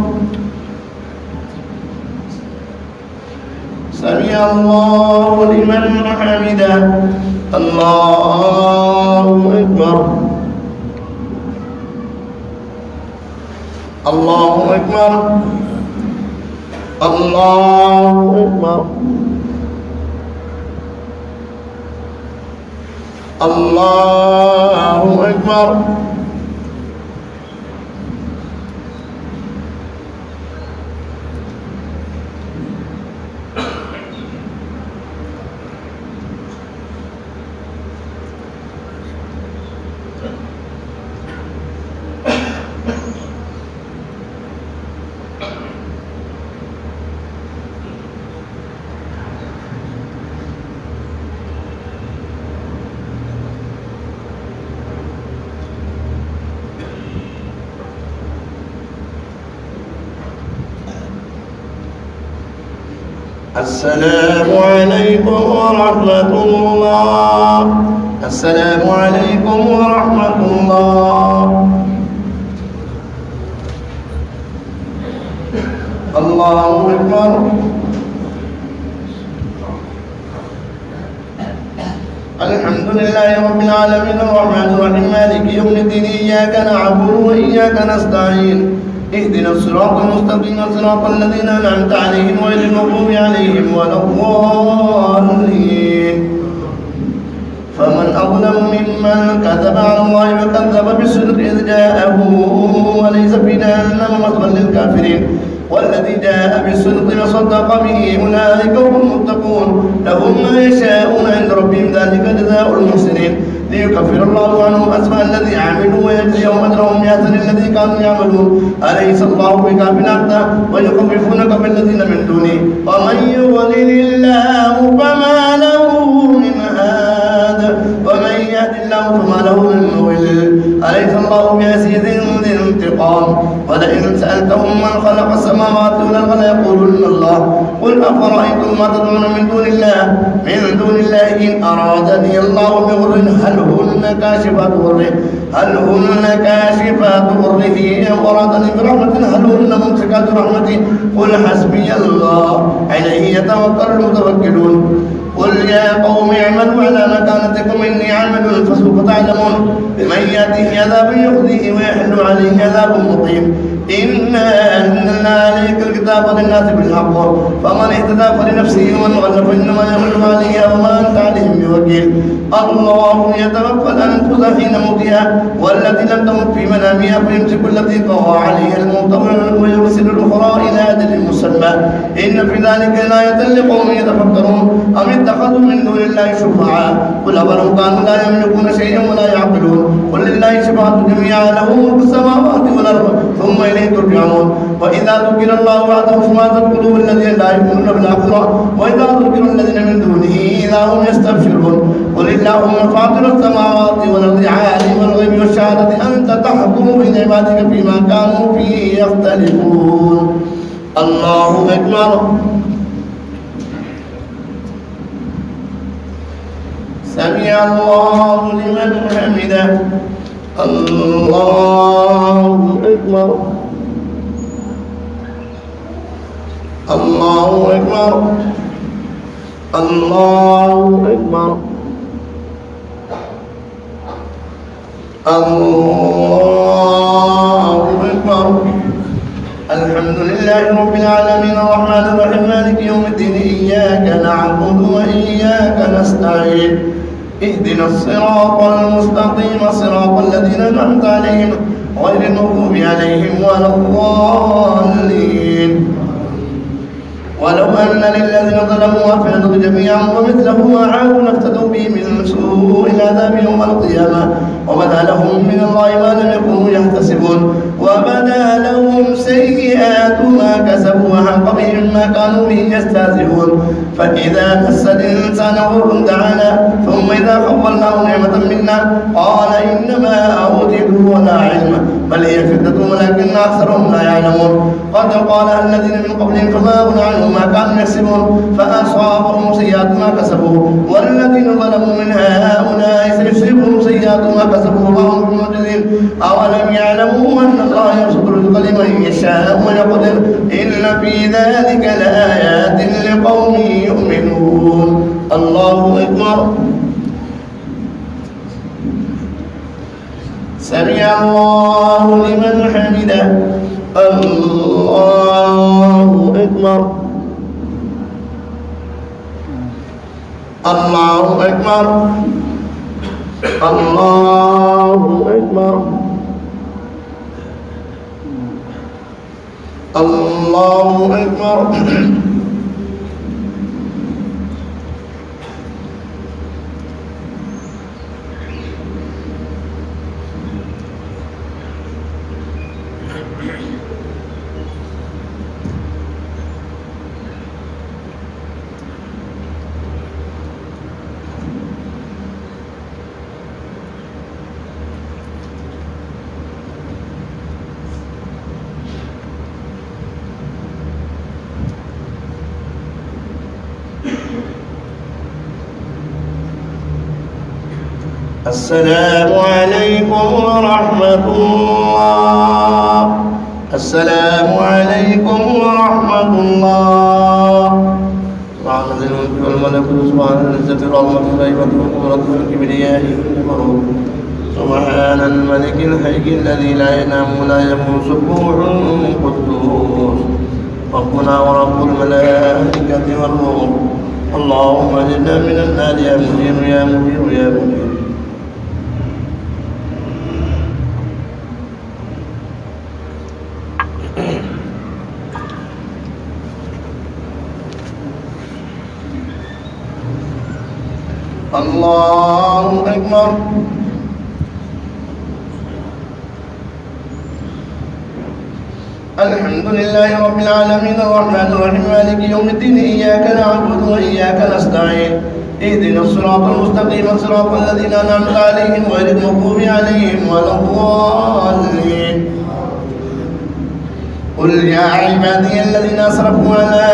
سمع الله لمن حمده. الله أكبر. الله أكبر. الله أكبر. الله أكبر. السلام عليكم ورحمة الله. السلام عليكم ورحمة الله. الله أكبر. الحمد لله رب العالمين الرحمن الرحيم مالك يوم الدين إياك نعبد وإياك نستعين اهدنا الصراط المستقيم صراط الذين أنعمت عليهم غير المغضوب عليهم ولا الضالين. فمن أظلم ممن كذب على الله وكذب بالصدق إذ جاءه وليس في جهنم مثوى للكافرين والذي جاء بالصدق وصدق به أولئك هم المتقون لهم ما يشاءون عند ربهم ذلك جزاء المحسنين ليكفر الله عنهم أسوأ الذي عملوا ويجزيهم أجرهم بأحسن الذي كانوا يعملون أليس الله بكاف عبده ويخوفونك بالذين من دونه ومن يضلل الله فما له من هاد ومن يهد الله فما له من مضل أليس الله بعزيز ذي انتقام ولئن سألتهم من خلق السماوات والأرض ليقولن الله قل أفرأيتم ما تدعون من دون الله إن أرادني الله بضر هل هن كاشفات ضره أو أرادني برحمة هل هن ممسكات رحمتي قل حسبي الله عليه يتوكل المتوكلون قل يا قوم اعملوا على مكانتكم إني عامل فسوف تعلمون من يأتيه عذاب يخزيه ويحل عليه عذاب مقيم إنا أنزلنا عليك الكتاب للناس بالحق فمن اهتدى فلنفسه ومن غل فإنما يغل عليها وما أنت عليهم بوكيل الله يتوفى الأنفس حين موتها والتي لم تمت في منامها فيمسك التي قضى عليها الموت ويرسل الأخرى إلى أجل مسمى إن في ذلك لآية لقوم يتفكرون أم اتخذوا من دون الله شفعاء قل أولو كانوا لا يملكون شيئا ولا يعقلون قل لله الشفاعة جميعا له ملك السماوات والأرض ثم إليه ترجعون وإذا ذكر الله وحده اشمأزت قلوب الذين لا يؤمنون بالآخرة وإذا ذكر الذين من دونه إذا هم يستبشرون قل اللهم فاطر السماوات والأرض عالم الغيب والشهادة أنت تحكم بين عبادك فيما كانوا فيه يختلفون. الله أكبر. سمع الله لمن حمده. الله أكبر. الله أكبر. الله أكبر. الله أكبر. الحمد لله رب العالمين الرحمن الرحيم مالك يوم الدين إياك نعبد وإياك نستعين اهدنا الصراط المستقيم صراط الذين أنعمت عليهم غير المغضوب عليهم ولا الضالين. ولو أن للذين ظلموا ما في الأرض جميعا ومثله معه لافتدوا به من سوء العذاب يوم القيامة وبدا لهم من الله ما لم يكونوا يحتسبون وبدا لهم سيئات ما كسبوا وحق بهم ما كانوا به يستهزئون فإذا مس الإنسان ضر دعانا ثم إذا خولناه نعمة منا قال إنما أوتيته على علم بل هي فتنة ولكن أكثرهم لا يعلمون قد قال الذين من قبلهم فما أغنى عنهم ما كانوا يكسبون فأصابهم سيئات ما كسبوا والذين ظلموا من هؤلاء سيصيبهم سيئات ما كسبوا وهم بمعجزين أولم يعلموا أن الله يبسط الرزق لمن يشاء ويقدر إن في ذلك لآيات لقوم الله أكبر سمع الله لمن حمده الله أكبر الله أكبر الله أكبر الله أكبر السلام عليكم ورحمة الله السلام عليكم ورحمة الله سبحان ذي الملك والملكوت سبحان العزة والعظمة والهيبة والقدرة والكبرياء والجبروت سبحان الملك الحي الذي لا ينام ولا يموت سبوح قدوس ربنا ورب الملائكة والروح اللهم اجعلنا من النار يا مجير يا مجير يا مجير الله أكبر الحمد لله رب العالمين الرحمن الرحيم مالك يوم الدين إياك نعبد وإياك نستعين اهدنا الصراط المستقيم صراط الذين أنعمت عليهم غير المغضوب عليهم ولا الضالين قل يا عبادي الذين أسرفوا على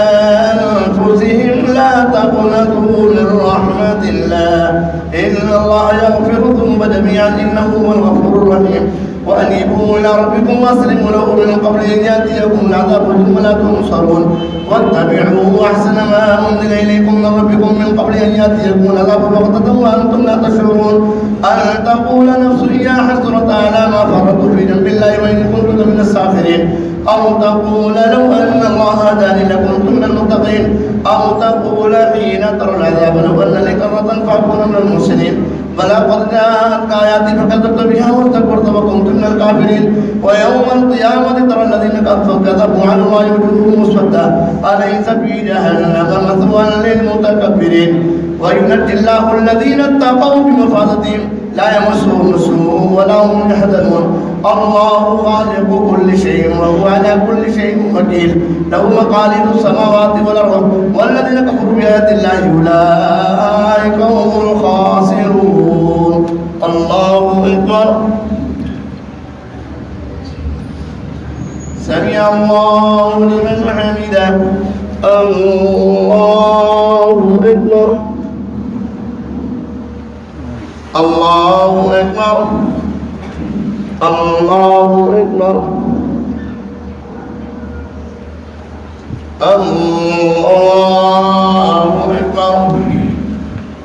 أنفسهم لا تقنطوا من رحمة الله إن الله يغفر الذنوب جميعا إنه هو الغفور الرحيم وأنيبوا إلى ربكم وأسلموا له من قبل أن يأتيكم العذاب ثم لا تنصرون واتبعوا أحسن ما أنزل إليكم من ربكم من قبل أن يأتيكم العذاب بغتة وأنتم لا تشعرون أن تقول نفس يا حسرة على ما فرطت في جنب الله وإن كنت من الساخرين أو تقول لو أن الله هداني لكنت من المتقين أو تقول حين ترى العذاب لو أن لي كرة فأكون من المحسنين بلى قد جاءتك آياتي فكذبت بها واستكبرت وكنت من الكافرين ويوم القيامة ترى الذين كذبوا على الله وجوههم مسودة أليس في جهنم مثوى للمتكبرين وينجي الله الذين اتقوا بمفازتهم لا يمسهم سوء ولا هم يحزنون الله خالق كل شيء وهو على كل شيء وكيل له مقاليد السماوات والأرض والذين كفروا بآيات الله أولئك هم الخاسرون الله أكبر سمع الله لمن حمده الله أكبر الله أكبر الله أكبر الله أكبر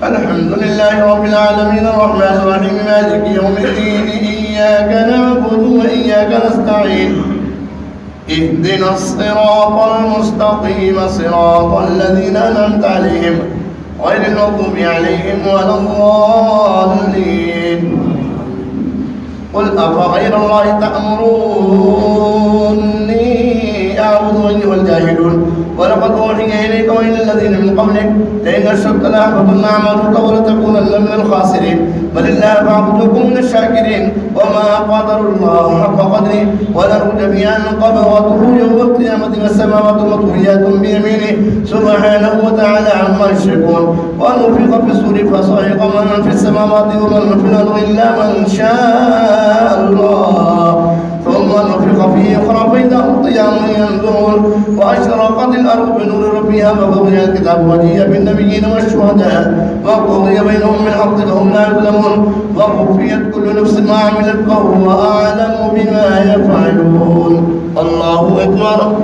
الحمد لله رب العالمين الرحمن الرحيم مالك يوم الدين إياك نعبد وإياك نستعين اهدنا الصراط المستقيم صراط الذين أنعمت عليهم غير المغضوب عليهم ولا الضالين قل أفغير الله تأمروني أعبد أيها الجاهلون ولقد أوحي إليك وإلى الذين من قبلك لئن أشركت ليحبطن أعمالك ولتكونن من الخاسرين بل الله فاعبدكم من الشاكرين وما قدر الله حق قدره وله جميعا قبضته يوم القيامة والسماوات مطويات بيمينه سبحانه وتعالى عما يشركون ونفخ في الصور فصعق من في السماوات ومن في الأرض إلا من شاء الله ثم نفخ فيه أخرى فإذا هم قيام ينظرون وأشرقت الأرض بنور ربها وقضي الكتاب وجيء بالنبيين والشهداء وقضي بينهم بالحق فهم لا يظلمون ووفيت كل نفس ما عملت وهو أعلم بما يفعلون الله أكبر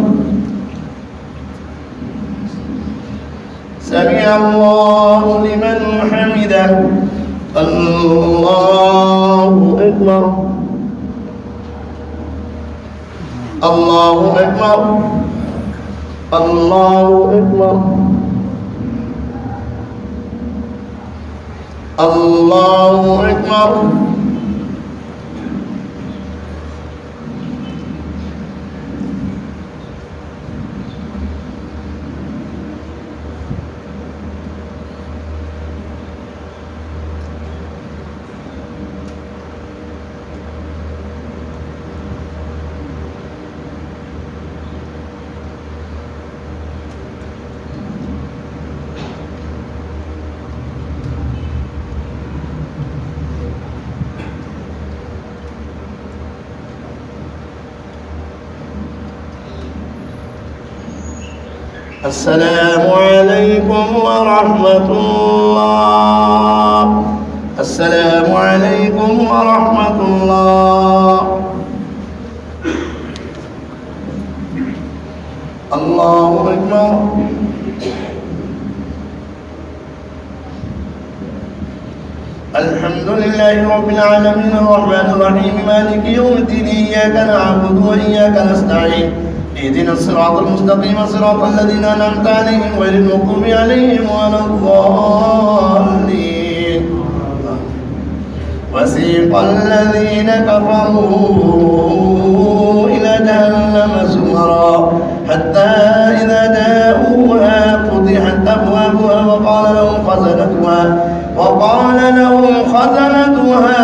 سمع الله لمن حمده. الله أكبر. الله أكبر. الله أكبر. الله أكبر. السلام عليكم ورحمة الله. السلام عليكم ورحمة الله. الله أكبر. الحمد لله رب العالمين الرحمن الرحيم مالك يوم الدين إياك نعبد وإياك نستعين اهدنا الصراط المستقيم صراط الذين أنعمت عليهم غير المغضوب عليهم ولا الضالين. وسيق الذين كفروا إلى جهنم زمرا حتى إذا جاءوها فتحت أبوابها وقال لهم خزنتها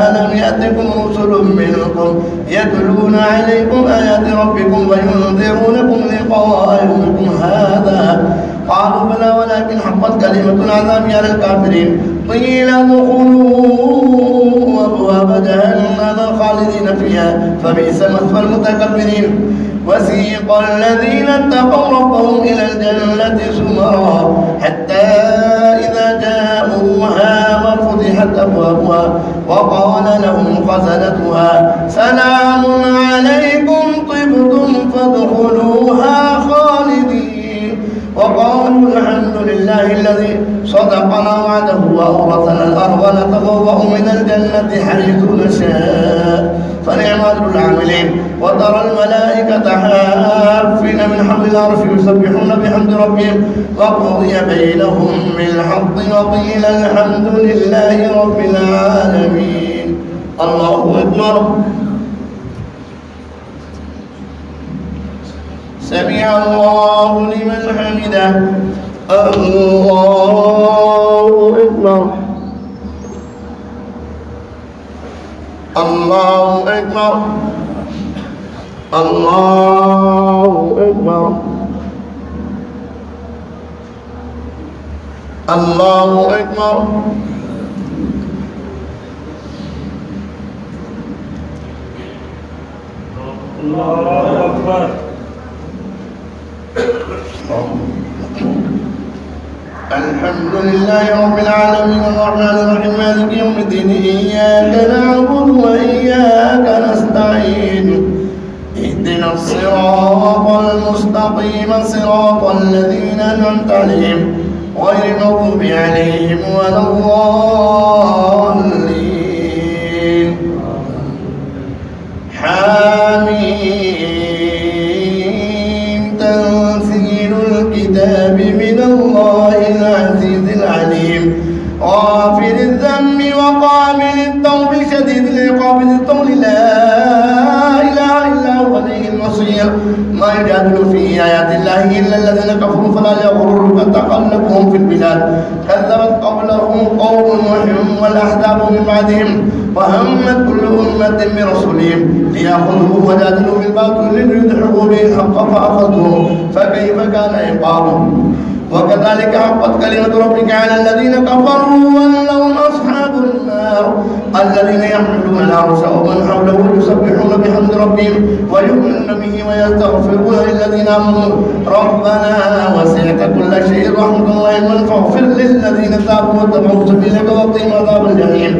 ألم يأتكم رسل منكم يتلون عليكم آيات ربكم وينذرونكم لقاء يومكم هذا قالوا بلى ولكن حقت كلمة العذاب على الكافرين قيل ادخلوا أبواب جهنم خالدين فيها فبئس مثوى المتكبرين. وسيق الذين اتقوا ربهم إلى الجنة زمرا حتى إذا جاءوها وفتحت أبوابها وقال لهم خزنتها سلام عليكم طبتم فادخلوها خالدين وقالوا الحمد لله الذي صدقنا وعده وأورثنا الأرض نتبوأ من الجنة حيث نشاء فنعم أجر العاملين. وترى الملائكة حافين من حول العرش يسبحون بحمد ربهم وقضي بينهم بالحق وقيل الحمد لله رب العالمين. الله أكبر. سمع الله لمن حمده. الله أكبر. الله أكبر. الله أكبر. الله أكبر. الله أكبر. الحمد لله رب العالمين الرحمن الرحيم مالك يوم الدين إياك نعبد وإياك نستعين اهدنا الصراط المستقيم صراط الذين أنعمت عليهم غير المغضوب عليهم ولا الضالين. حميم تنزيل الكتاب من الله العزيز العليم غافر الذنب وقابل التوب شديد العقاب ذي الطول لا إله إلا هو إليه المصير. ما يجادل في آيات الله إلا الذين كفروا فلا يغررك تقلبهم في البلاد كذبت قبلهم قوم نوح والأحزاب من بعدهم وهمت كل أمة برسولهم ليأخذوه وجادلوا بالباطل ليدحضوا به الحق فأخذوه فكيف كان عقاب. وكذلك حقت كلمة ربك على الذين كفروا أنهم أصحاب النار الذين يحملون العرش ومن حوله يسبحون بحمد ربهم ويؤمنون به ويستغفرون للذين آمنوا ربنا وسعت كل شيء رحمة وعلما فاغفر للذين تابوا واتبعوا سبيلك وقهم عذاب الجحيم.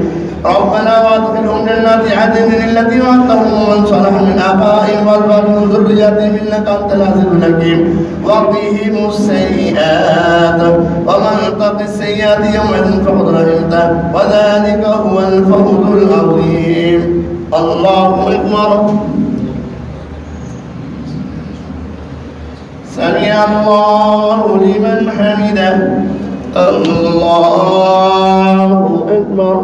ربنا وادخلهم جنات عدن التي وعدتهم ومن صلح من آبائهم وأزواجهم وذرياتهم إنك أنت العزيز الحكيم وقهم السيئات ومن تق السيئات يومئذ فقد رحمته وذلك هو الفوز العظيم. الله أكبر. سمع الله لمن حمده. الله أكبر.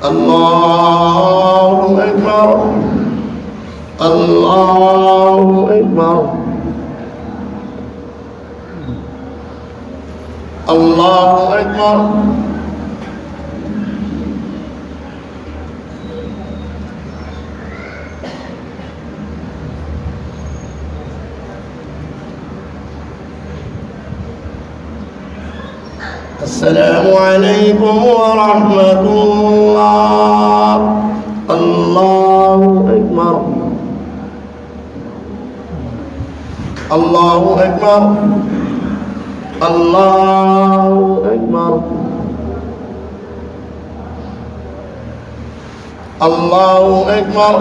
الله أكبر. الله أكبر. الله أكبر. السلام عليكم ورحمة الله. الله أكبر. الله أكبر. الله أكبر. الله أكبر.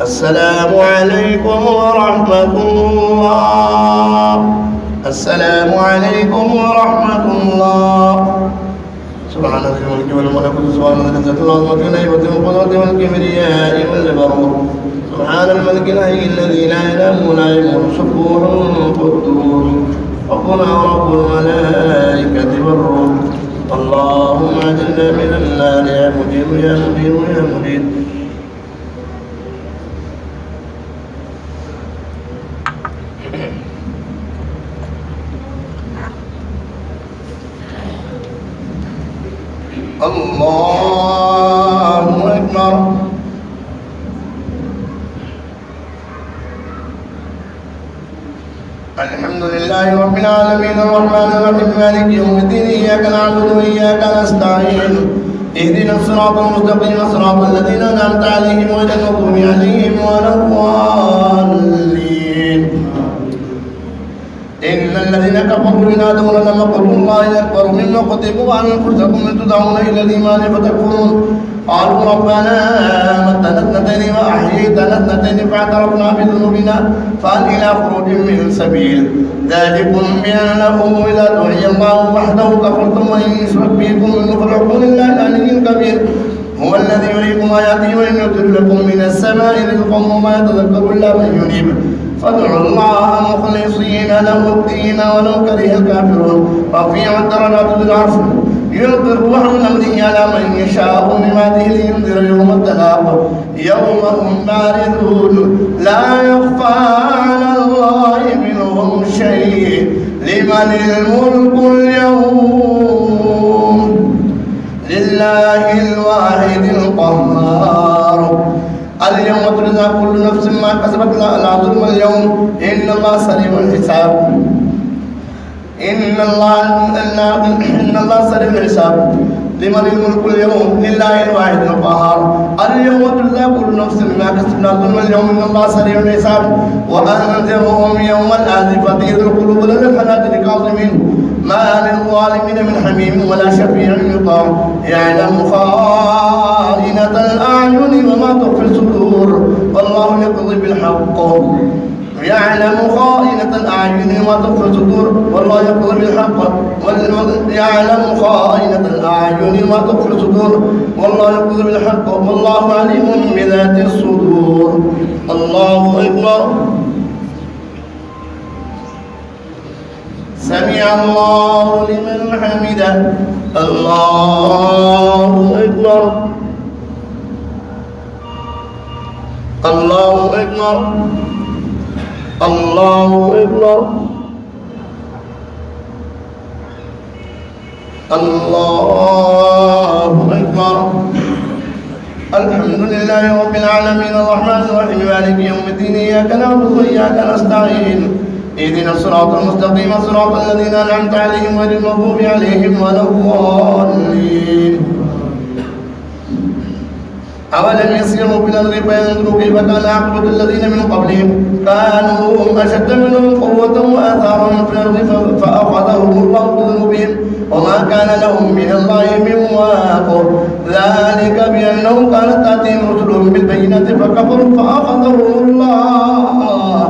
السلام عليكم ورحمة الله. السلام عليكم ورحمة الله. سبحان ذي الملك والملكوت سبحان ذي العزة والعظمة والهيبة والقدرة والكبرياء والجبروت سبحان الملك الحي الذي لا إله ولا يموت سبوح قدوس ربنا ورب الملائكة والروح. اللهم أجرنا من النار يا مجيب يا مجيب يا مجيب. الله أكبر. الحمد لله رب العالمين الرحمن الرحيم مالك يوم الدين إياك نعبد وإياك نستعين اهدنا الصراط المستقيم صراط الذين أنعمت عليهم غير المغضوب عليهم ولا الضالين. إن الذين كفروا ينادون لمقت الله أكبر من مقتكم وأنفسكم إذ تدعون إلى الإيمان فتكفرون. قالوا ربنا أمتنا اثنتين وأحييتنا اثنتين فاعترفنا بذنوبنا فهل إلى خروج من سبيل. ذلكم بأنه إذا دعي الله وحده كفرتم وإن يشرك بكم منه فالحكم لله العلي الكبير. هو الذي يريكم آياته وينزل لكم من السماء رزقا وما يتذكر إلا من ينيب. فادعوا الله مخلصين له الدين ولو كره الكافرون. رفيع الدرجات ذو العرش يلقي الروح من أمره على من يشاء من عباده لينذر يوم التلاق يوم هم باردون لا يخفى على الله منهم شيء. لمن الملك اليوم؟ لله الواحد القهار. اليوم تجزى كل نفس ما كسبت لا ظلم اليوم إن الله سريع الحساب. إن الله سريع الحساب. لمن الملك اليوم؟ لله الواحد القهار. اليوم تجزى كل نفس ما كسبت لا ظلم اليوم إن الله سريع الحساب. وأنذرهم يوم الآزفة إذ القلوب لدى الحناجر كاظمين ما للظالمين من حميم ولا شفيع يطاع. يعلم خائنة الأعين وما تخفي الصدور والله يقضي بالحق. يعلم خائنة الأعين وما تخفي الصدور والله يقضي بالحق. يعلم خائنة الأعين وما تخفي الصدور والله يقضي بالحق والله عليم بذات الصدور. الله أكبر. سمع الله لمن حمده. الله أكبر. الله أكبر. الله أكبر الله أكبر. الحمد لله رب العالمين الرحمن الرحيم مالك يوم الدين إياك نعبد وإياك نستعين اهدنا الصراط المستقيم صراط الذين أنعمت عليهم غير المغضوب عليهم ولا الضالين. أولم يسيروا في الأرض فينظروا كيف كان عاقبة الذين من قبلهم كانوا هم أشد منهم قوة وآثارا في الأرض فأخذهم الله بذنوبهم وما كان لهم من الله من واق ذلك بأنهم كانت تأتيهم رسلهم بالبينات فكفروا فأخذهم الله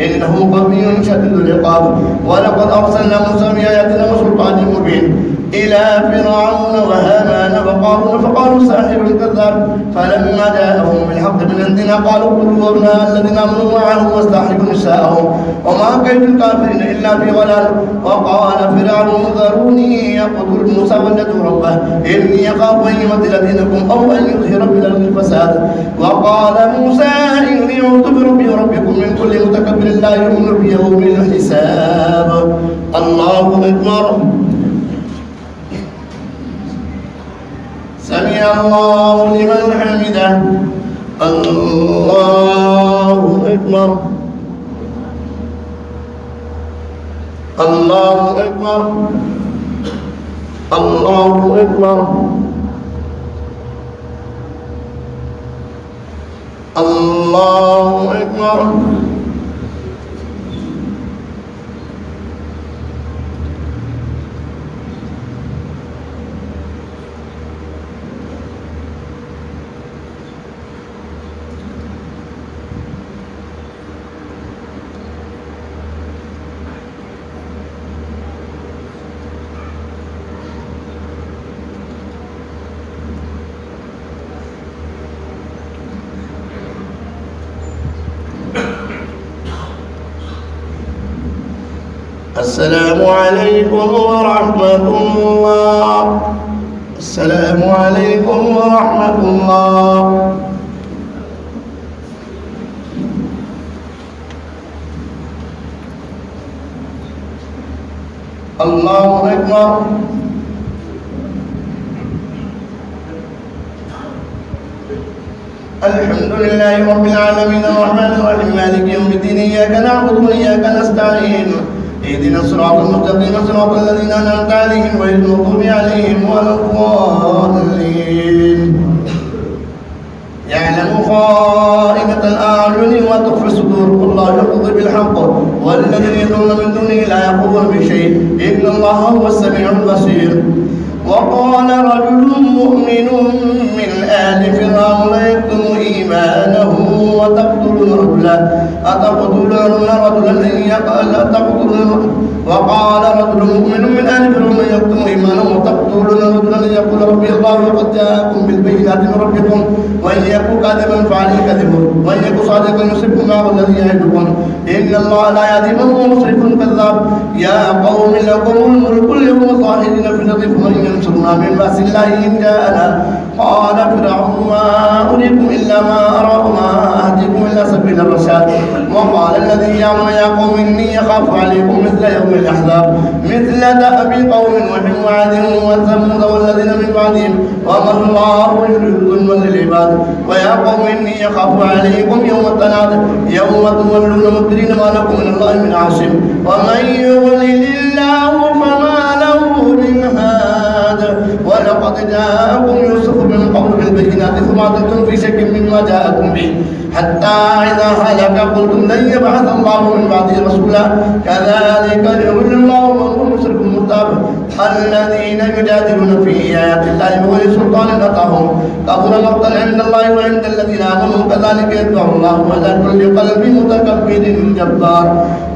إنه قوي شديد العقاب. ولقد أرسلنا موسى بآياتنا وسلطان مبين إلى فرعون وهامان وقارون فقالوا ساحر كذاب فلما جاءهم بالحق من عندنا قالوا اقتلوا أبناء الذين آمنوا معه واستحيوا نساءهم وما كيد الكافرين إلا في ضلال. وقال فرعون ذروني يقتل موسى وليدعو ربه إني أخاف أن يبدل دينكم أو أن يظهر في الأرض الفساد. وقال موسى إني عذت بربي وربكم من كل متكبر لا يؤمن بيوم الحساب. الله أكبر. سمع الله لمن حمده. الله أكبر الله أكبر الله أكبر الله أكبر. السلام عليكم ورحمة الله. السلام عليكم ورحمة الله. الله أكبر. الحمد لله رب العالمين الرحمن الرحيم مالك يوم الدين إياك نعبد وإياك نستعين اهدنا الصراط المستقيم صراط الذين أنعمت عليهم غير المغضوب عليهم ولا الضالين. يعلم خائنة الأعين وتخفي الصدور والله يقضي بالحق والذين يدعون من دونه لا يقضون بشيء إن الله هو السميع البصير. وقال رجل مؤمن من آل فرعون يكتم إيمانه وتقتلون رجلا أتقتلون رجلا أن يقتل وقال رجل مؤمن من آل فرعون يكتم إيمانه وتقتلون رجلا أن يقول ربي الله وقد جاءكم بالبينات من ربكم وإن يكن كاذبا فعليه كذبه وإن يكن صادقا يصبكم معه الذي يعدكم إن الله لا يهدي من هو مسرف كذاب. يا قوم لكم الملك اليوم ظاهرين في الأرض فمن ينصرنا من بأس الله إن جاءنا. قال فرعون ما أريكم إلا ما أرى وما أهديكم إلا سبيل الرشاد. وقال الذي يعلم يا قوم إني أخاف عليكم مثل يوم الأحزاب مثل دأب قوم نوح وعاد وثمود والذين من بعدهم وما الله يريد ظلما للعباد. ويا قوم إني أخاف عليكم يوم التناد يوم تولون مدبرين ما لكم من الله من عاصم ومن يضلل الله فما له من هاد. ولقد جاءكم يوسف من قبل بالبينات ثم أنتم في شك مما جاءكم به حتى إذا هلك قلتم لن يبعث الله من بعده رسولا كذلك يضل الله من هو مشرك مرتاب. الذين يجادلون في آيات الله بغير سلطان أتاهم كبر مقتا عند الله وعند الذين آمنوا كذلك يتبع الله على كل قلب متكبر جبار.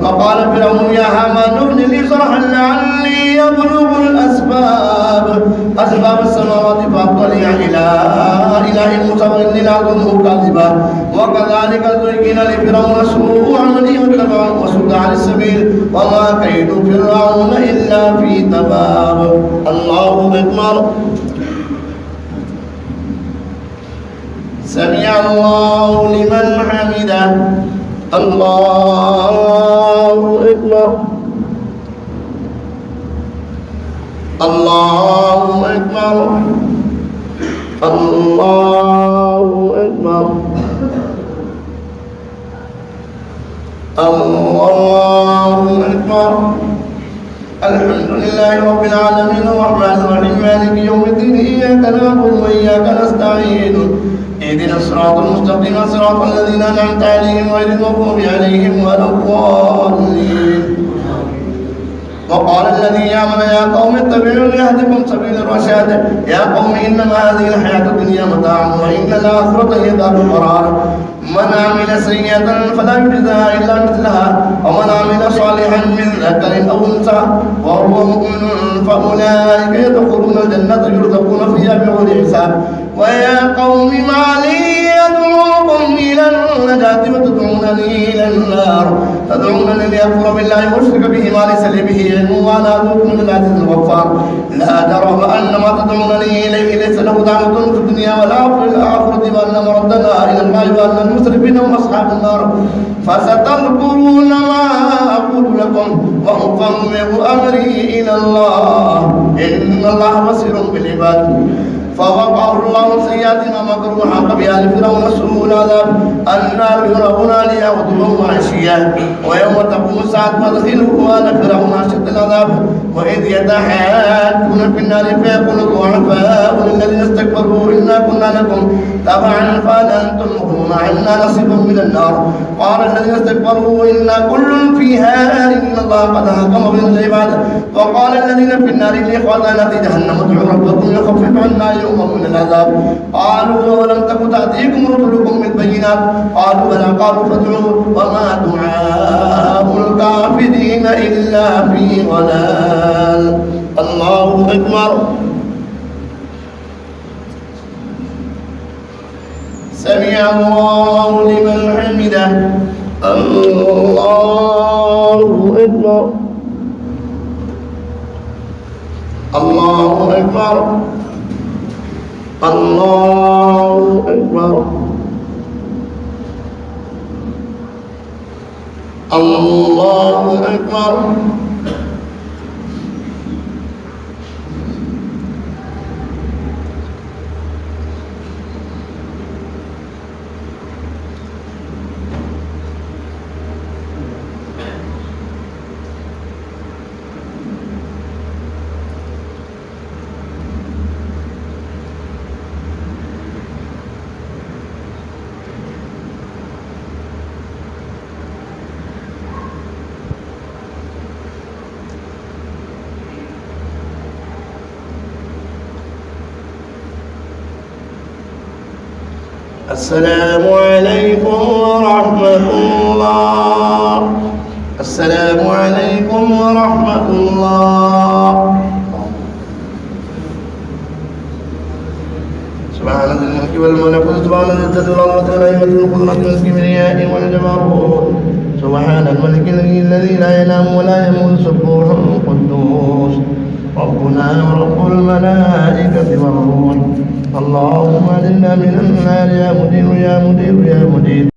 وقال فرعون يا هامان ابن لي صرحا لعلي يبلغ أسباب السماوات فأطلع إلى إله موسى وإني لأظنه كاذبا. وكذلك زين لفرعون سوء عمله وصد عن السبيل وما كيد فرعون إلا في تباب. الله أكبر. سمع الله لمن حمده. الله أكبر الله أكبر الله أكبر الله أكبر. الحمد لله رب العالمين الرحمن الرحيم مالك يوم الدين إياك نعبد وإياك نستعين اهدنا الصراط المستقيم صراط الذين أنعمت عليهم غير المغضوب عليهم ولا الضالين. وقال الذي آمن يا قوم اتبعوني يهدكم سبيل الرشاد يا قوم إنما هذه الحياة الدنيا متاع وإن الآخرة هي دار القرار. من عمل سيئة فلا يجزى إلا مثلها ومن عمل صالحا من ذكر أو أنثى وهو مؤمن فأولئك يدخلون الجنة يرزقون فيها بغير حساب. ويا قوم ما لي أدعوكم إلى النجاة وتدعونني إلى النار تدعونني لأكفر بالله وأشرك به ما ليس لي به علم وأنا أدعوكم إلى العزيز الغفار. لا جرم أن ما تدعونني إليه ليس له دعوة في الدنيا ولا في الآخرة وأن مردنا إلى الله وأن المسرفين هم أصحاب النار. فستذكرون ما أقول لكم وأفوض أمري إلى الله إن الله بصير بالعباد. فوقعه الله سيئات ما مكروا وحاق بآل فرعون سوء العذاب النار يرون عليها غدوا وعشيا ويوم تقوم الساعة فادخلوا آل فرعون أشد العذاب. وإذ يتحاجون في النار فيقول الضعفاء للذين استكبروا إنا كنا لكم تبعا فهل أنتم مغنون عنا نصيبا من النار. قال الذين استكبروا إنا كل فيها إن الله قد حكم بين العباد. وقال الذين في النار لإخواننا جهنم ادعوا ربكم يخفف عنا يوما من العذاب. قالوا ولم تك تأتيكم رسلكم بالبينات قالوا بلى قالوا فادعوا وما دعاء الكافرين إلا في ضلال. الله أكبر. سمع الله لمن حمده. الله أكبر. الله أكبر. الله أكبر. الله أكبر. السلام عليكم ورحمة الله. السلام عليكم ورحمة الله. سبحان ذي الملك والملكوت سبحان ذي العزة والعظمة والهيبة والقدرة والكبرياء والجبروت سبحان الملك الذي لا ينام ولا يموت سبوح قدوس ربنا ورب الملائكة والروح. اللهم اجعلنا من النار يا مدير يا مدير يا مدير.